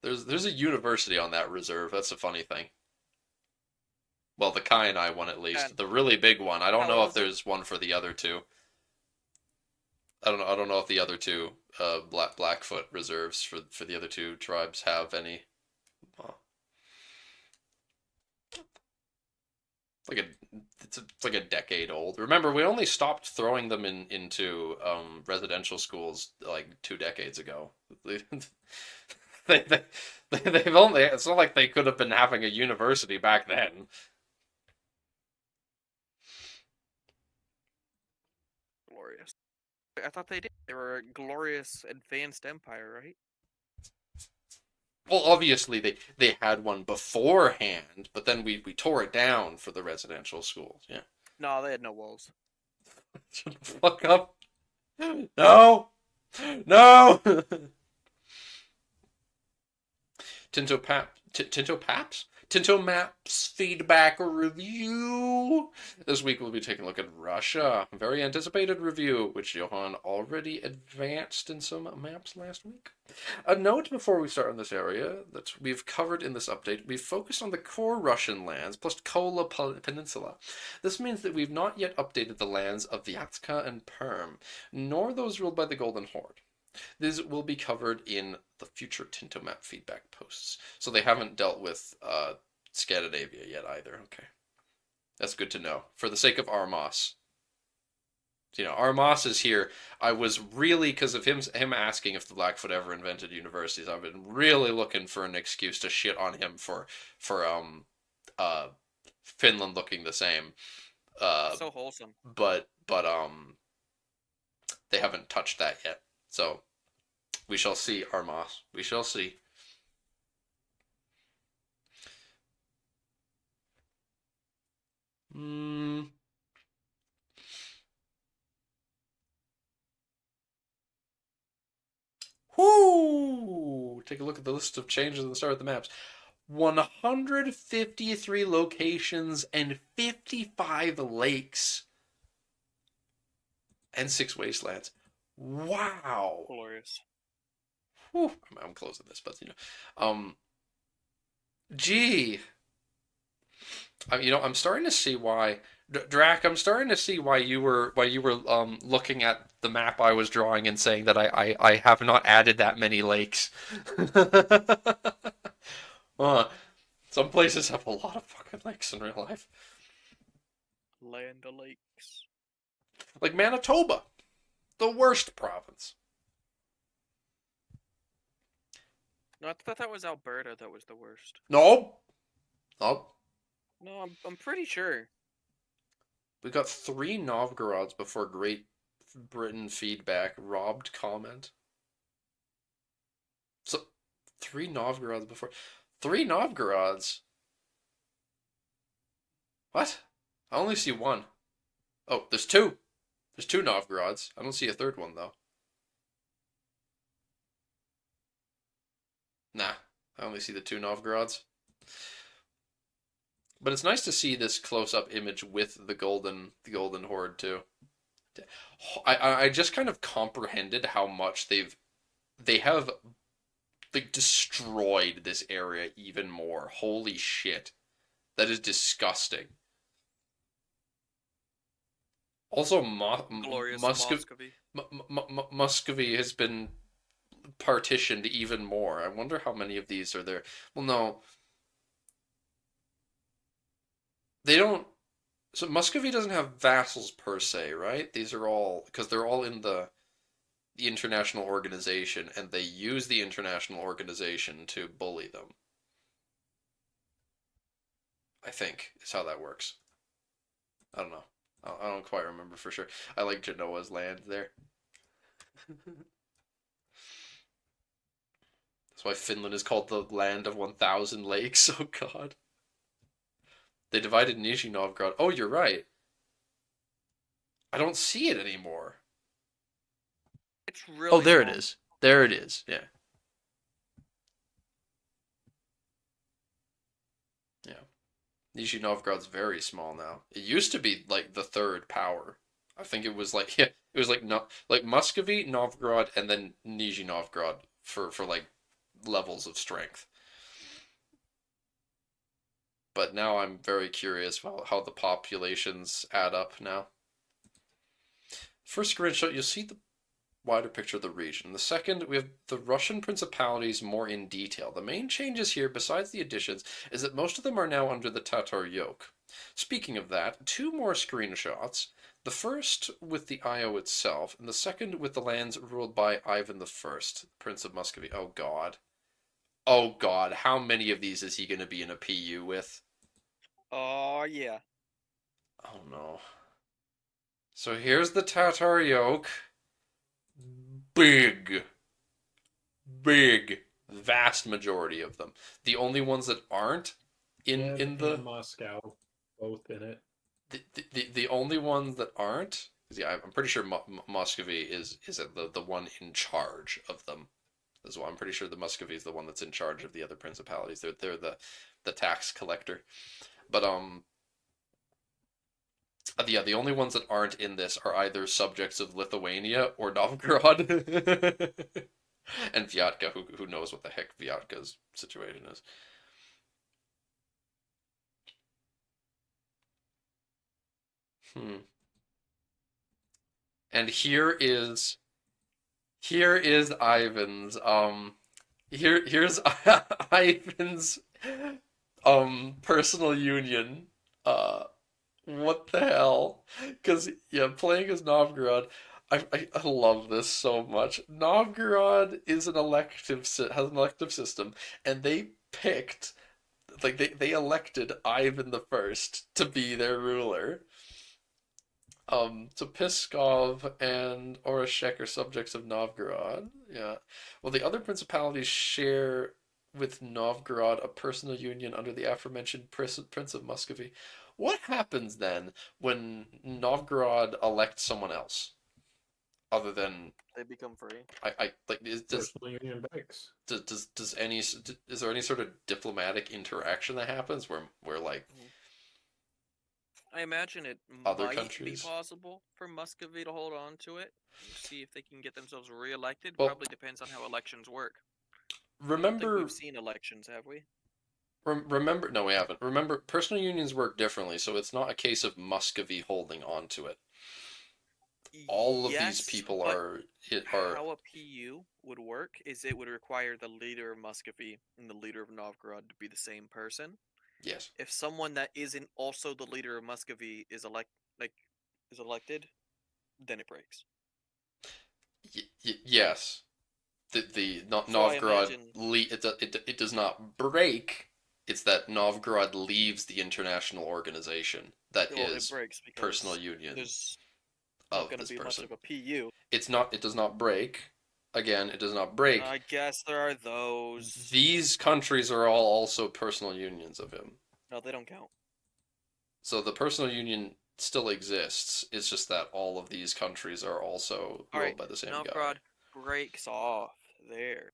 [SPEAKER 1] There's a university on that reserve. That's a funny thing. Well, the Kainai one at least.
[SPEAKER 2] And
[SPEAKER 1] the really big one. I don't know if
[SPEAKER 2] was-
[SPEAKER 1] there's one for the other two. I don't know if the other two Blackfoot reserves for the other two tribes have any. It's like a decade old. Remember, we only stopped throwing them into residential schools like 2 decades ago. They've only. It's not like they could have been having a university back then.
[SPEAKER 2] Glorious. I thought they did. They were a glorious advanced empire, right?
[SPEAKER 1] Well, obviously they had one beforehand, but then we tore it down for the residential schools. Yeah.
[SPEAKER 2] No, they had no walls.
[SPEAKER 1] Shut the fuck up. No. No. Tinto Paps? Tinto Maps feedback review. This week we'll be taking a look at Russia. A very anticipated review, which Johan already advanced in some maps last week. A note before we start on this area that we've covered in this update, we've focused on the core Russian lands plus Kola Peninsula. This means that we've not yet updated the lands of Vyatka and Perm, nor those ruled by the Golden Horde. These will be covered in the future Tinto Map feedback posts. So they haven't dealt with Scandinavia yet either. Okay. That's good to know. For the sake of Armas. You know, Armas is here. I was really, because of him asking if the Blackfoot ever invented universities, I've been really looking for an excuse to shit on him for Finland looking the same.
[SPEAKER 2] So wholesome.
[SPEAKER 1] But they haven't touched that yet. So, we shall see, Armas. We shall see. Whoo! Take a look at the list of changes at the start of the maps. 153 locations and 55 lakes. And 6 wastelands. Wow.
[SPEAKER 2] Glorious.
[SPEAKER 1] Whew. I'm closing this, but gee. I'm starting to see why Drac, I'm starting to see why you were looking at the map I was drawing and saying that I have not added that many lakes. Some places have a lot of fucking lakes in real life.
[SPEAKER 2] Land of lakes.
[SPEAKER 1] Like Manitoba. The worst province.
[SPEAKER 2] No, I thought that was Alberta that was the worst.
[SPEAKER 1] No. No.
[SPEAKER 2] No, I'm pretty sure.
[SPEAKER 1] We got 3 Novgorods before Great Britain feedback robbed comment. So 3 Novgorods before 3 Novgorods. What? I only see 1. Oh, there's 2. There's 2 Novgorods. I don't see a 3rd one though. Nah, I only see the 2 Novgorods. But it's nice to see this close-up image with the golden horde too. I just kind of comprehended how much they have like destroyed this area even more. Holy shit. That is disgusting. Also,
[SPEAKER 2] Glorious Muscovy.
[SPEAKER 1] Muscovy has been partitioned even more. I wonder how many of these are there. Well, no, they don't. So Muscovy doesn't have vassals per se, right? These are all because they're all in the international organization, and they use the international organization to bully them. I think is how that works. I don't know. I don't quite remember for sure. I like Genoa's land there. That's why Finland is called the land of 1,000 lakes. Oh God. They divided Nizhny Novgorod. Oh, you're right. I don't see it anymore.
[SPEAKER 2] It's really
[SPEAKER 1] Oh, there it
[SPEAKER 2] small.
[SPEAKER 1] is. There it is. Yeah. Yeah. Nizhny Novgorod's very small now. It used to be like the third power. I think it was like yeah, it was like no, like Muscovy, Novgorod, and then Nizhny Novgorod for like levels of strength. But now I'm very curious about how the populations add up now. First screenshot, you'll see the wider picture of the region. The second, we have the Russian principalities more in detail. The main changes here, besides the additions, is that most of them are now under the Tatar yoke. Speaking of that, two more screenshots. The first with the Io itself, and the second with the lands ruled by Ivan the First, Prince of Muscovy. Oh God. Oh God, how many of these is he going to be in a PU with?
[SPEAKER 2] Oh yeah.
[SPEAKER 1] Oh no. So here's the Tatar yoke. Big, vast majority of them. The only ones that aren't in the
[SPEAKER 3] and Moscow, both in it.
[SPEAKER 1] the only ones that aren't, yeah, I'm pretty sure Muscovy is the one in charge of them as well. I'm pretty sure the Muscovy is the one that's in charge of the other principalities. They're the tax collector. But yeah, the only ones that aren't in this are either subjects of Lithuania or Novgorod. And Vyatka, who knows what the heck Vyatka's situation is. And here's Ivan's here's Ivan's personal union. What the hell? Because yeah, playing as Novgorod, I love this so much. Novgorod is an has an elective system, and they picked like they elected Ivan the First to be their ruler. So Pskov and Oreshek are subjects of Novgorod. Yeah. Well, the other principalities share with Novgorod a personal union under the aforementioned Prince of Muscovy. What happens then when Novgorod elects someone else, other than
[SPEAKER 2] They become free.
[SPEAKER 1] I like
[SPEAKER 3] Personal union breaks.
[SPEAKER 1] does any is there any sort of diplomatic interaction that happens where like
[SPEAKER 2] I imagine it
[SPEAKER 1] other
[SPEAKER 2] might
[SPEAKER 1] countries?
[SPEAKER 2] be possible for Muscovy to hold on to it, see if they can get themselves re-elected.
[SPEAKER 1] Well,
[SPEAKER 2] Probably depends on how elections work. I don't think
[SPEAKER 1] remember
[SPEAKER 2] we've seen elections, have we?
[SPEAKER 1] remember no we haven't. Remember personal unions work differently, so it's not a case of Muscovy holding on to it. All of these
[SPEAKER 2] Yes,
[SPEAKER 1] people
[SPEAKER 2] but
[SPEAKER 1] are
[SPEAKER 2] how a PU would work is it would require the leader of Muscovy and the leader of Novgorod to be the same person.
[SPEAKER 1] yes.
[SPEAKER 2] If someone that isn't also the leader of Muscovy is elected, then it breaks.
[SPEAKER 1] Yes. The
[SPEAKER 2] So I
[SPEAKER 1] Novgorod
[SPEAKER 2] imagine
[SPEAKER 1] it does not break. It's that Novgorod leaves the international organization that
[SPEAKER 2] well, it
[SPEAKER 1] is
[SPEAKER 2] breaks
[SPEAKER 1] personal
[SPEAKER 2] because
[SPEAKER 1] union
[SPEAKER 2] there's not
[SPEAKER 1] of
[SPEAKER 2] going to
[SPEAKER 1] this
[SPEAKER 2] be much
[SPEAKER 1] person.
[SPEAKER 2] of a PU.
[SPEAKER 1] It does not break. Again, it does not break.
[SPEAKER 2] I guess there are those.
[SPEAKER 1] These countries are all also personal unions of him.
[SPEAKER 2] No, they don't count.
[SPEAKER 1] So the personal union still exists. It's just that all of these countries are also
[SPEAKER 2] All
[SPEAKER 1] ruled
[SPEAKER 2] right,
[SPEAKER 1] by the same
[SPEAKER 2] Novgorod
[SPEAKER 1] guy.
[SPEAKER 2] breaks off there.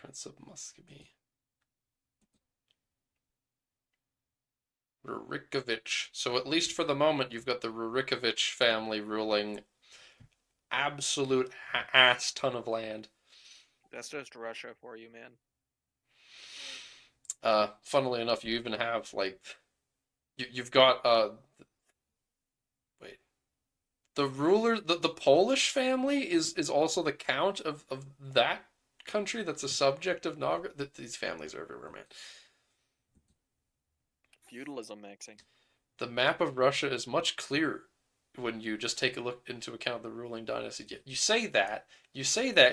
[SPEAKER 1] Prince of Muscovy. Rurikovich. So at least for the moment, you've got the Rurikovich family ruling absolute ass ton of land.
[SPEAKER 2] That's just Russia for you, man.
[SPEAKER 1] Funnily enough, you even have like you've got wait, the ruler, the Polish family is also the count of that country that's a subject of Novgorod. These families are everywhere, man.
[SPEAKER 2] Feudalism maxing.
[SPEAKER 1] The map of Russia is much clearer when you just take a look into account the ruling dynasty. You say that,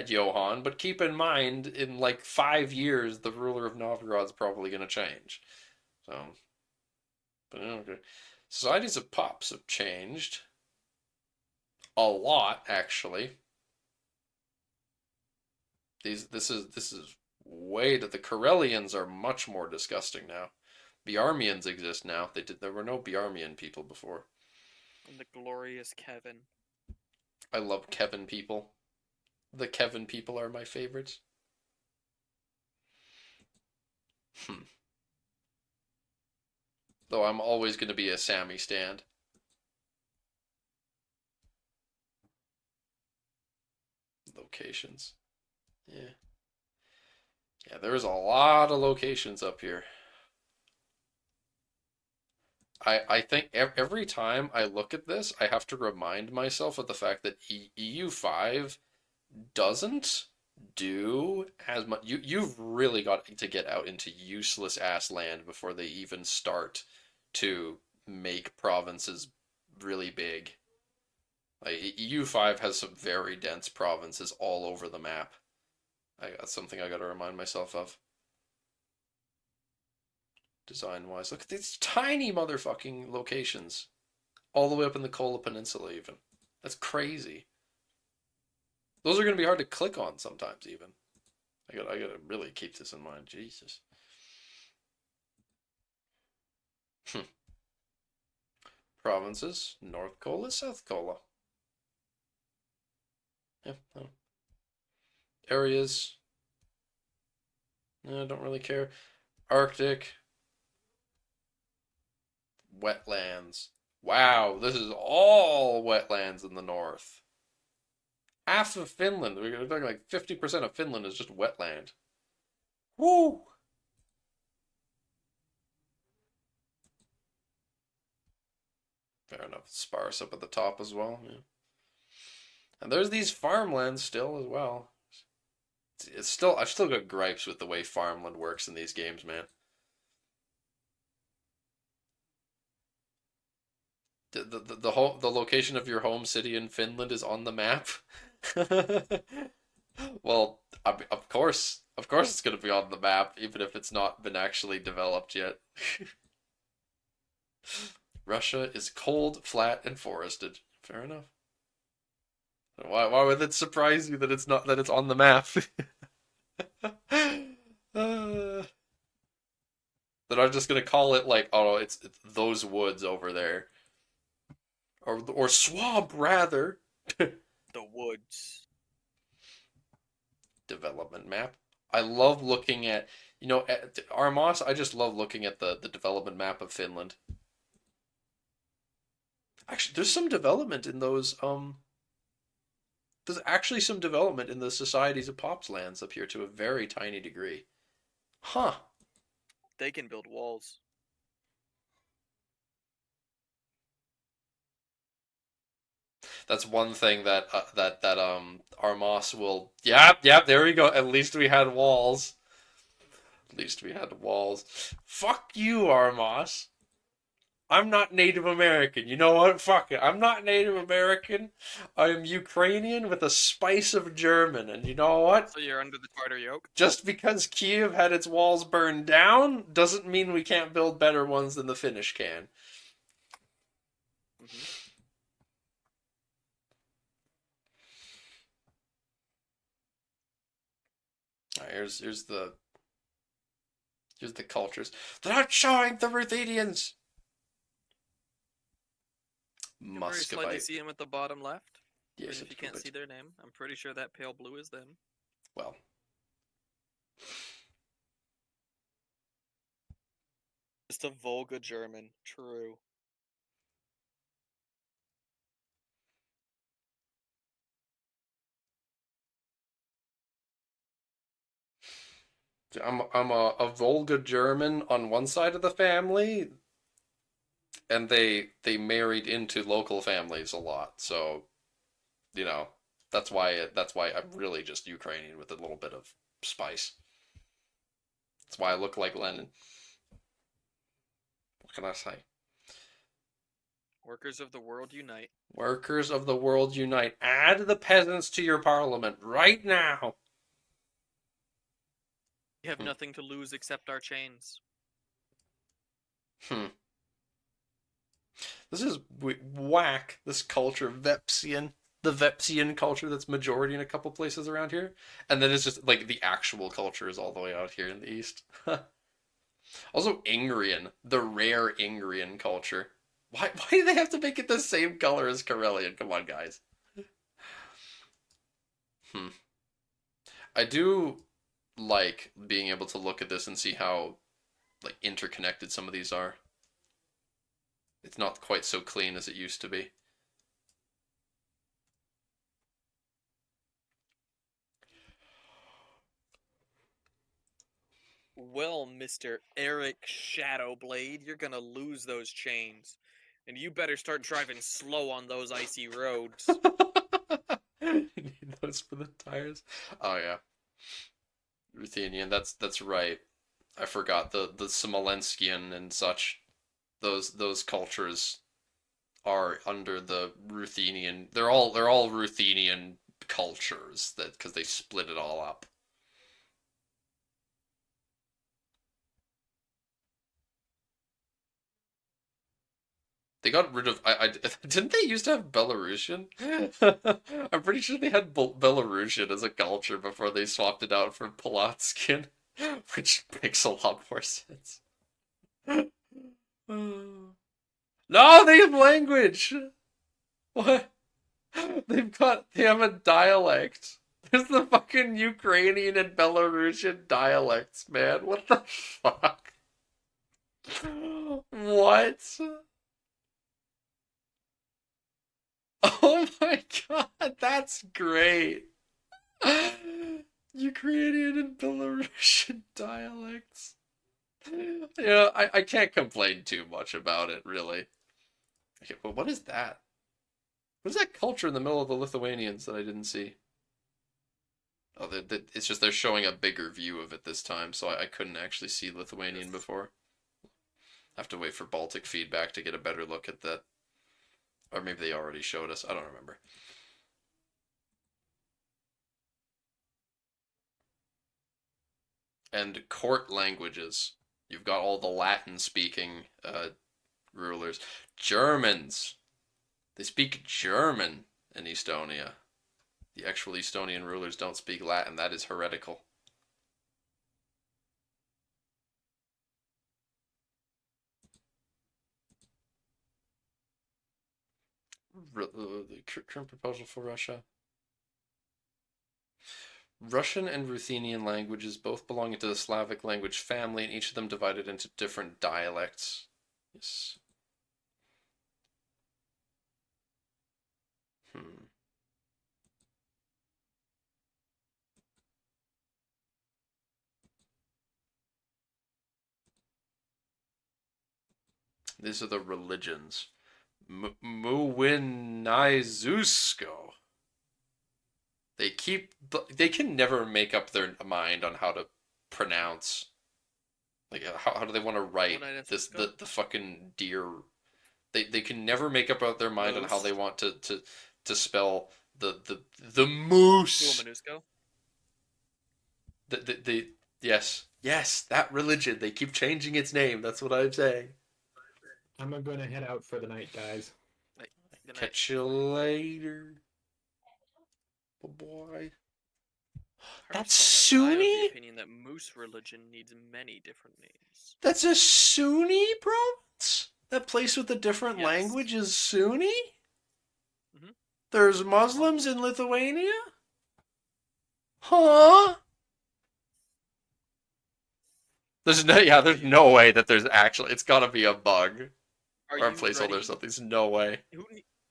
[SPEAKER 1] Johann, but keep in mind, in like 5 years, the ruler of Novgorod's probably going to change. So, but okay. Societies of pops have changed a lot, actually. This is way that the Karelians are much more disgusting now. Biarmians exist now. There were no Biarmian people before.
[SPEAKER 2] And the glorious Kevin.
[SPEAKER 1] I love Kevin people. The Kevin people are my favorites. Though I'm always going to be a Sammy stand. Locations. Yeah. Yeah, there's a lot of locations up here. I think every time I look at this, I have to remind myself of the fact that EU5 doesn't do as much. You've really got to get out into useless ass land before they even start to make provinces really big. Like EU5 has some very dense provinces all over the map. That's something I got to remind myself of. Design-wise, look at these tiny motherfucking locations, all the way up in the Kola Peninsula. Even that's crazy. Those are going to be hard to click on sometimes. Even I got to really keep this in mind. Jesus. Provinces: North Kola, South Kola. Yeah. Oh. Areas. I don't really care. Arctic. Wetlands. Wow, this is all wetlands in the north. Half of Finland. We're talking like 50% of Finland is just wetland. Woo! Fair enough. Sparse up at the top as well. Yeah. And there's these farmlands still as well. It's still, I've still got gripes with the way farmland works in these games, man. The location of your home city in Finland is on the map. Well, of course it's going to be on the map, even if it's not been actually developed yet. Russia is cold, flat, and forested. Fair enough. Why would it surprise you that it's not that it's on the map? That I'm just gonna call it like, oh, it's those woods over there, or swamp rather.
[SPEAKER 2] The woods.
[SPEAKER 1] Development map. I love looking at, at Armos. I just love looking at the development map of Finland. Actually, there's some development in those. There's actually some development in the societies of Pops lands up here to a very tiny degree. Huh.
[SPEAKER 2] They can build walls.
[SPEAKER 1] That's one thing that Armos will. Yep, there we go. At least we had walls. At least we had walls. Fuck you, Armos. I'm not Native American. You know what? Fuck it. I'm not Native American. I am Ukrainian with a spice of German. And you know what?
[SPEAKER 2] So you're under the Tartar yoke?
[SPEAKER 1] Just because Kiev had its walls burned down doesn't mean we can't build better ones than the Finnish can. Alright, here's the cultures. They're not showing the Ruthenians.
[SPEAKER 2] You can very slightly
[SPEAKER 1] Muscovite.
[SPEAKER 2] see them at the bottom left.
[SPEAKER 1] Yes,
[SPEAKER 2] If you can't see their name, I'm pretty sure that pale blue is them.
[SPEAKER 1] Well,
[SPEAKER 2] Just a Volga German. True.
[SPEAKER 1] I'm a Volga German on one side of the family, and they married into local families a lot. So, you know, that's why I'm really just Ukrainian with a little bit of spice. That's why I look like Lenin. What can I say?
[SPEAKER 2] Workers of the world unite.
[SPEAKER 1] Workers of the world unite. Add the peasants to your parliament right now.
[SPEAKER 2] We have nothing to lose except our chains.
[SPEAKER 1] Hmm. This is whack. This culture, Vepsian. The Vepsian culture that's majority in a couple places around here. And then it's just like the actual culture is all the way out here in the east. Also, Ingrian. The rare Ingrian culture. Why do they have to make it the same color as Karelian? Come on, guys. Hmm. I do like being able to look at this and see how like interconnected some of these are. It's not quite so clean as it used to be.
[SPEAKER 2] Well, Mr. Eric Shadowblade, you're gonna lose those chains. And you better start driving slow on those icy roads.
[SPEAKER 1] You need those for the tires. Oh yeah, Ruthenian. That's right. I forgot the Smolenskian and such. Those cultures are under the Ruthenian. They're all Ruthenian cultures that because they split it all up. They got rid of. I didn't they used to have Belarusian? I'm pretty sure they had Belarusian as a culture before they swapped it out for Polotskin, which makes a lot more sense. No, they have language. What? They have a dialect. There's the fucking Ukrainian and Belarusian dialects, man. What the fuck? What? Oh my god, that's great. Ukrainian and Belarusian dialects. Yeah, I can't complain too much about it, really. Okay, but what is that? What is that culture in the middle of the Lithuanians that I didn't see? Oh, it's just they're showing a bigger view of it this time, so I couldn't actually see Lithuanian before. I have to wait for Baltic feedback to get a better look at that. Or maybe they already showed us. I don't remember. And court languages. You've got all the Latin speaking rulers. Germans. They speak German in Estonia. The actual Estonian rulers don't speak Latin. That is heretical. The current proposal for Russia. Russian and Ruthenian languages both belonging to the Slavic language family, and each of them divided into different dialects. Yes. Hmm. These are the religions. Muwinizusko. They can never make up their mind on how to pronounce. Like how do they want to write this the fucking deer? They can never make up their mind on how they want to spell the moose. The yes that religion. They keep changing its name. That's what I'm saying.
[SPEAKER 3] I'm gonna head out for the night, guys.
[SPEAKER 1] Catch you later. Boy. That's Sunni?
[SPEAKER 2] I have the opinion that moose religion needs many different names.
[SPEAKER 1] That's a Sunni province? That place with a different language is Sunni?
[SPEAKER 2] Mm-hmm.
[SPEAKER 1] There's Muslims in Lithuania? Huh? there's no way that there's actually. It's got to be a bug
[SPEAKER 4] Are
[SPEAKER 1] or a
[SPEAKER 4] you
[SPEAKER 1] placeholder or
[SPEAKER 4] ready?
[SPEAKER 1] something. There's no way.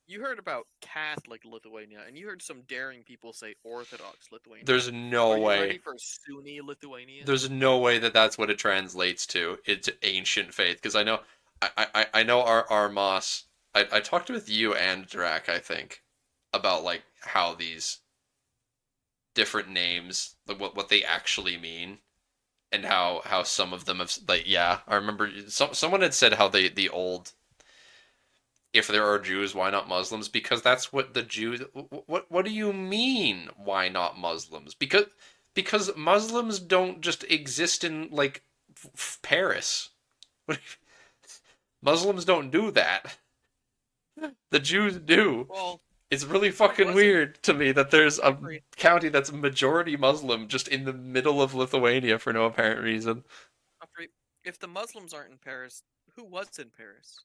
[SPEAKER 4] You heard about Catholic Lithuania, and you heard some daring people say Orthodox Lithuania.
[SPEAKER 1] There's no
[SPEAKER 4] Are you
[SPEAKER 1] way.
[SPEAKER 4] ready for Sunni Lithuania?
[SPEAKER 1] There's no way that that's what it translates to. It's ancient faith because I know, I know our Moss. I talked with you and Drac, I think, about like how these different names, like what they actually mean, and how some of them have like yeah. I remember someone had said how the old, if there are Jews, why not Muslims? Because that's what the Jews. What do you mean? Why not Muslims? Because Muslims don't just exist in like Paris. Muslims don't do that. The Jews do.
[SPEAKER 4] Well,
[SPEAKER 1] It's really fucking
[SPEAKER 4] wasn't-
[SPEAKER 1] weird to me that there's a
[SPEAKER 4] Jeffrey-
[SPEAKER 1] county that's majority Muslim just in the middle of Lithuania for no apparent reason.
[SPEAKER 4] if the Muslims aren't in Paris, who was in Paris?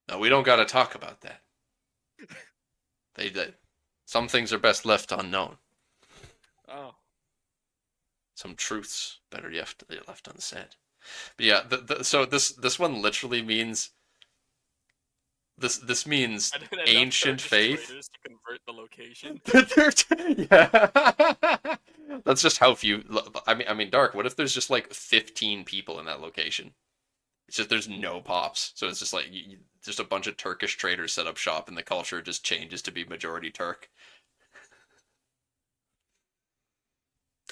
[SPEAKER 1] No, we don't got to talk about that. They some things are best left unknown.
[SPEAKER 4] Oh,
[SPEAKER 1] Some truths better left unsaid. But yeah, so this one literally means this means
[SPEAKER 2] I don't have enough
[SPEAKER 1] ancient
[SPEAKER 2] Turkish
[SPEAKER 1] faith.
[SPEAKER 2] traders to convert the location.
[SPEAKER 1] Yeah, that's just how few. I mean, Dark. What if there's just like 15 people in that location? It's just there's no pops, so it's just like just a bunch of Turkish traders set up shop, and the culture just changes to be majority Turk.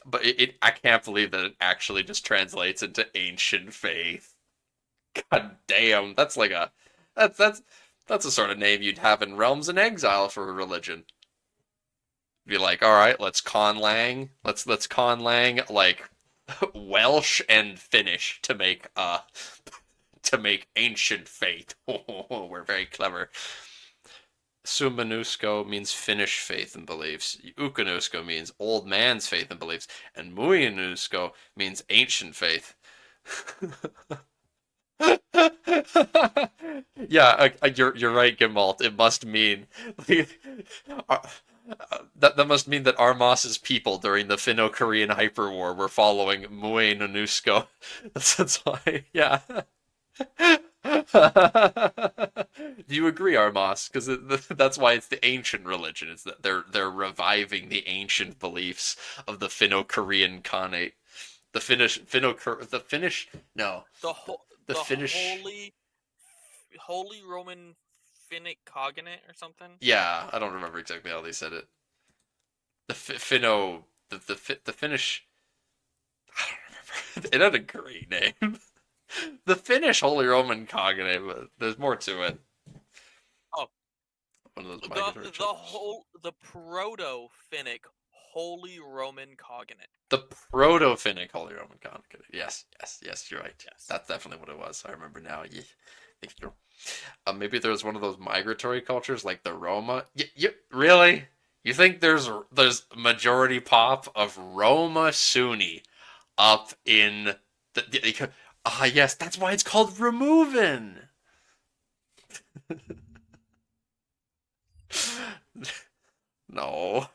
[SPEAKER 1] But I can't believe that it actually just translates into ancient faith. God damn, that's like that's a sort of name you'd have in Realms in Exile for a religion. Be like, all right, let's conlang like Welsh and Finnish to make ancient faith. We're very clever. Sumanusko means Finnish faith and beliefs. Ukanusko means old man's faith and beliefs, and Muianusko means ancient faith. Yeah, you're right, Gimalt. It must mean that must mean that Armos's people during the Finno-Korean Hyperwar were following Muianusko. That's why, yeah. Do you agree, Armos? Because that's why it's the ancient religion. It's that they're reviving the ancient beliefs of the Finno-Korean Khanate. The Finnish no.
[SPEAKER 2] The
[SPEAKER 1] Finnish
[SPEAKER 2] Holy Roman Finnic Cognate or something.
[SPEAKER 1] Yeah, I don't remember exactly how they said it. The Finnish. I don't remember. It had a great name. The Finnish Holy Roman Cognate, but there's more to it.
[SPEAKER 2] Oh,
[SPEAKER 1] one of those
[SPEAKER 2] the Proto-Finnic Holy Roman Cognate.
[SPEAKER 1] The Proto-Finnic Holy Roman Cognate. Yes, you're right.
[SPEAKER 2] Yes.
[SPEAKER 1] That's definitely what it was. I remember now. Yeah. Thank you. Maybe there was one of those migratory cultures like the Roma. Really? You think there's majority pop of Roma Sunni up in the yes, that's why it's called removing. No.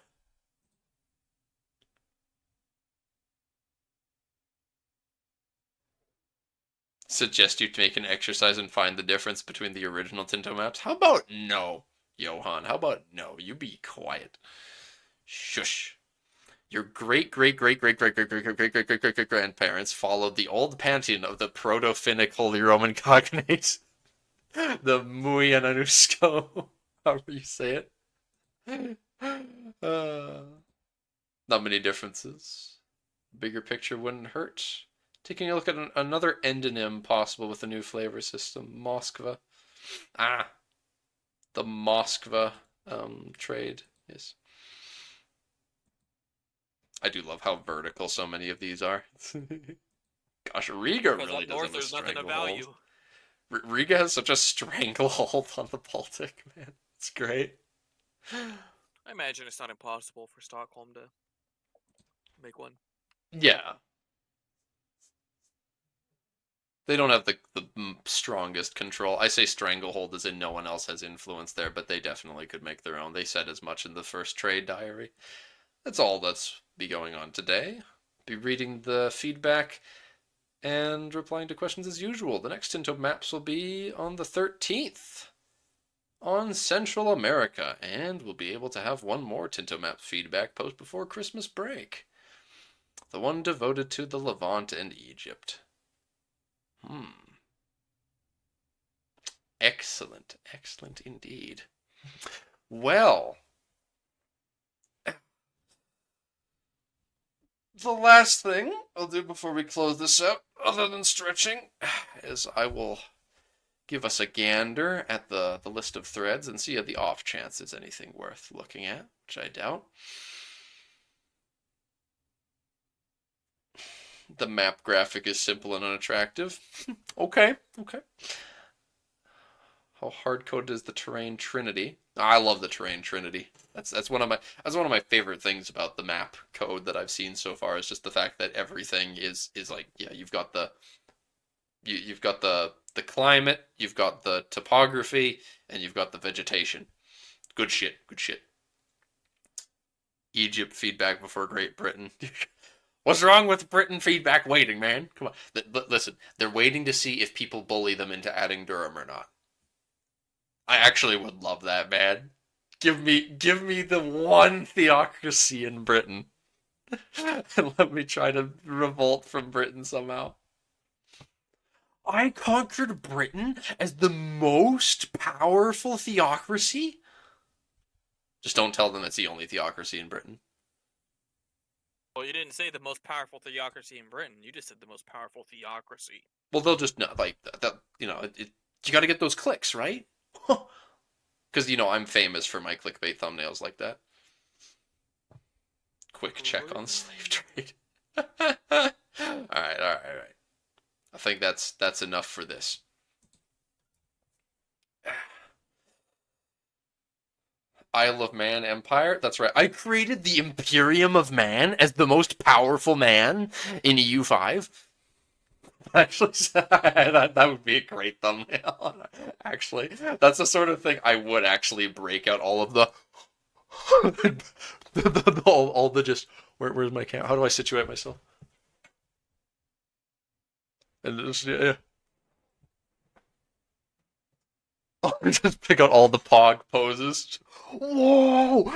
[SPEAKER 1] Suggest you make an exercise and find the difference between the original Tinto maps. How about no, Johan? How about no? You be quiet. Shush. Your great-great-great-great-great-great-great-great-great-great-great-grandparents followed the old pantheon of the Proto-Finnic Holy Roman Cognate, the Muianusko, however you say it. Not many differences. Bigger picture wouldn't hurt. Taking a look at another endonym possible with the new flavor system, Moskva. The Moskva trade. Yes. I do love how vertical so many of these are. Gosh, Riga
[SPEAKER 2] Because
[SPEAKER 1] really
[SPEAKER 2] up
[SPEAKER 1] does
[SPEAKER 2] north,
[SPEAKER 1] have a
[SPEAKER 2] there's nothing of
[SPEAKER 1] stranglehold.
[SPEAKER 2] value.
[SPEAKER 1] Riga has such a stranglehold on the Baltic, man. It's great.
[SPEAKER 2] I imagine it's not impossible for Stockholm to make one.
[SPEAKER 1] Yeah. They don't have the strongest control. I say stranglehold as in no one else has influence there, but they definitely could make their own. They said as much in the first trade diary. That's all that's be going on today. be reading the feedback and replying to questions as usual. The next Tinto Maps will be on the 13th on Central America, and we'll be able to have one more Tinto Maps feedback post before Christmas break. The one devoted to the Levant and Egypt. Excellent, excellent indeed. Well, the last thing I'll do before we close this out, other than stretching, is I will give us a gander at the list of threads and see at the off chance there's anything worth looking at, which I doubt. The map graphic is simple and unattractive. Okay. How hard-coded is the terrain trinity? I love the terrain trinity. That's one of my favorite things about the map code that I've seen so far, is just the fact that everything is like, yeah, you've got the climate, you've got the topography, and you've got the vegetation. Good shit. Egypt feedback before Great Britain. What's wrong with Britain feedback waiting, man? Come on. Listen, they're waiting to see if people bully them into adding Durham or not. I actually would love that, man. Give me the one theocracy in Britain. And let me try to revolt from Britain somehow. I conquered Britain as the most powerful theocracy? Just don't tell them it's the only theocracy in Britain.
[SPEAKER 2] Well, you didn't say the most powerful theocracy in Britain. You just said the most powerful theocracy.
[SPEAKER 1] Well, they'll just know, like, that, you know, you gotta get those clicks, right? Because, you know, I'm famous for my clickbait thumbnails like that. Quick check on slave trade. Alright. I think that's enough for this. Isle of Man Empire. That's right. I created the Imperium of Man as the most powerful man in EU5. Actually, that would be a great thumbnail. Actually, that's the sort of thing I would actually break out all of the all the just where's my camera? How do I situate myself? And just yeah. Just pick out all the pog poses. Whoa!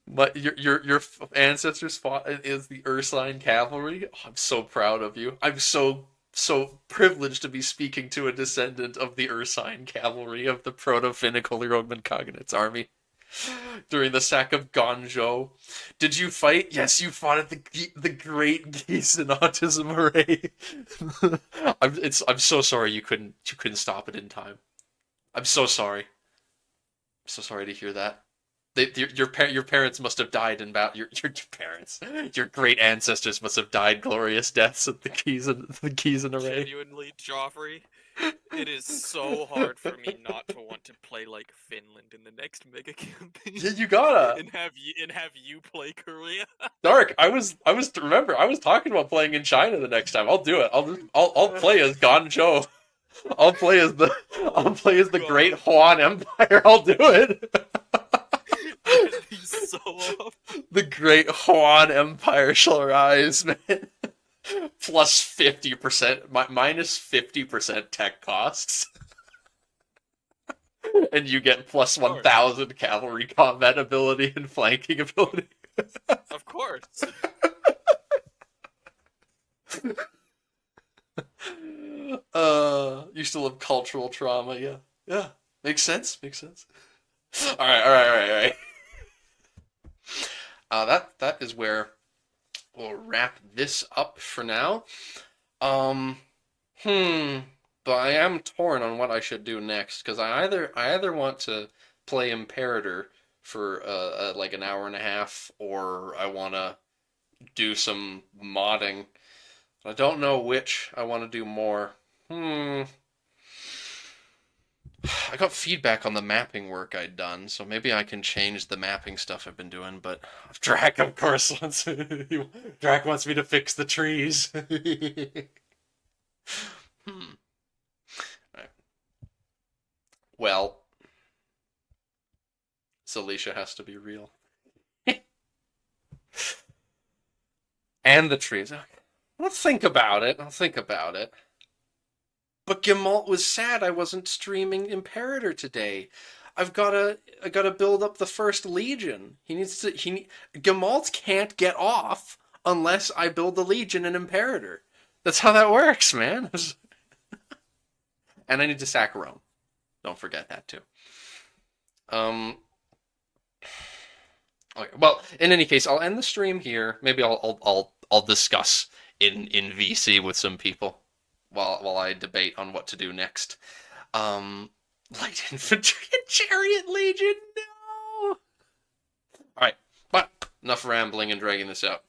[SPEAKER 1] Your ancestors fought is the Ursine cavalry. Oh, I'm so proud of you. I'm so privileged to be speaking to a descendant of the Ursine cavalry of the Proto-Finical Roman Cognates army during the sack of Ganzhou. Did you fight? Yes, you fought at the Great Geese in Autism Array. I'm so sorry you couldn't stop it in time. I'm so sorry. I'm so sorry to hear that. Your parents must have died in battle. Your parents, your great ancestors must have died glorious deaths at the keys and Array.
[SPEAKER 2] Genuinely, Joffrey, it is so hard for me not to want to play like Finland in the next mega campaign.
[SPEAKER 1] Yeah, you gotta
[SPEAKER 2] and have you play Korea.
[SPEAKER 1] Dark. I was talking about playing in China the next time. I'll do it. I'll play as Ganzhou. I'll play as the Great Han Empire. I'll do it.
[SPEAKER 2] So off.
[SPEAKER 1] The Great Han Empire shall rise, man. Plus 50%, minus 50% tech costs. And you get plus 1,000 cavalry combat ability and flanking ability.
[SPEAKER 2] Of course.
[SPEAKER 1] You still have cultural trauma, yeah. Yeah. Makes sense. Alright. That is where we'll wrap this up for now. But I am torn on what I should do next, because I either want to play Imperator for like an hour and a half, or I want to do some modding. I don't know which I want to do more. I got feedback on the mapping work I'd done, so maybe I can change the mapping stuff I've been doing, but Drac, of course, wants me to fix the trees. Right. Well, Celicia has to be real. And the trees. Okay. I'll think about it. But Gemalt was sad I wasn't streaming Imperator today. I gotta build up the first Legion. Gemalt can't get off unless I build the Legion and Imperator. That's how that works, man. And I need to sack Rome. Don't forget that too. Okay. Well, in any case, I'll end the stream here. Maybe I'll discuss in VC with some people while I debate on what to do next. Light infantry and chariot legion. No. All right, but enough rambling and dragging this out.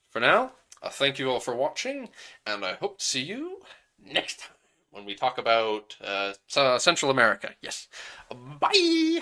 [SPEAKER 1] For now, I thank you all for watching, and I hope to see you next time when we talk about Central America. Yes. Bye.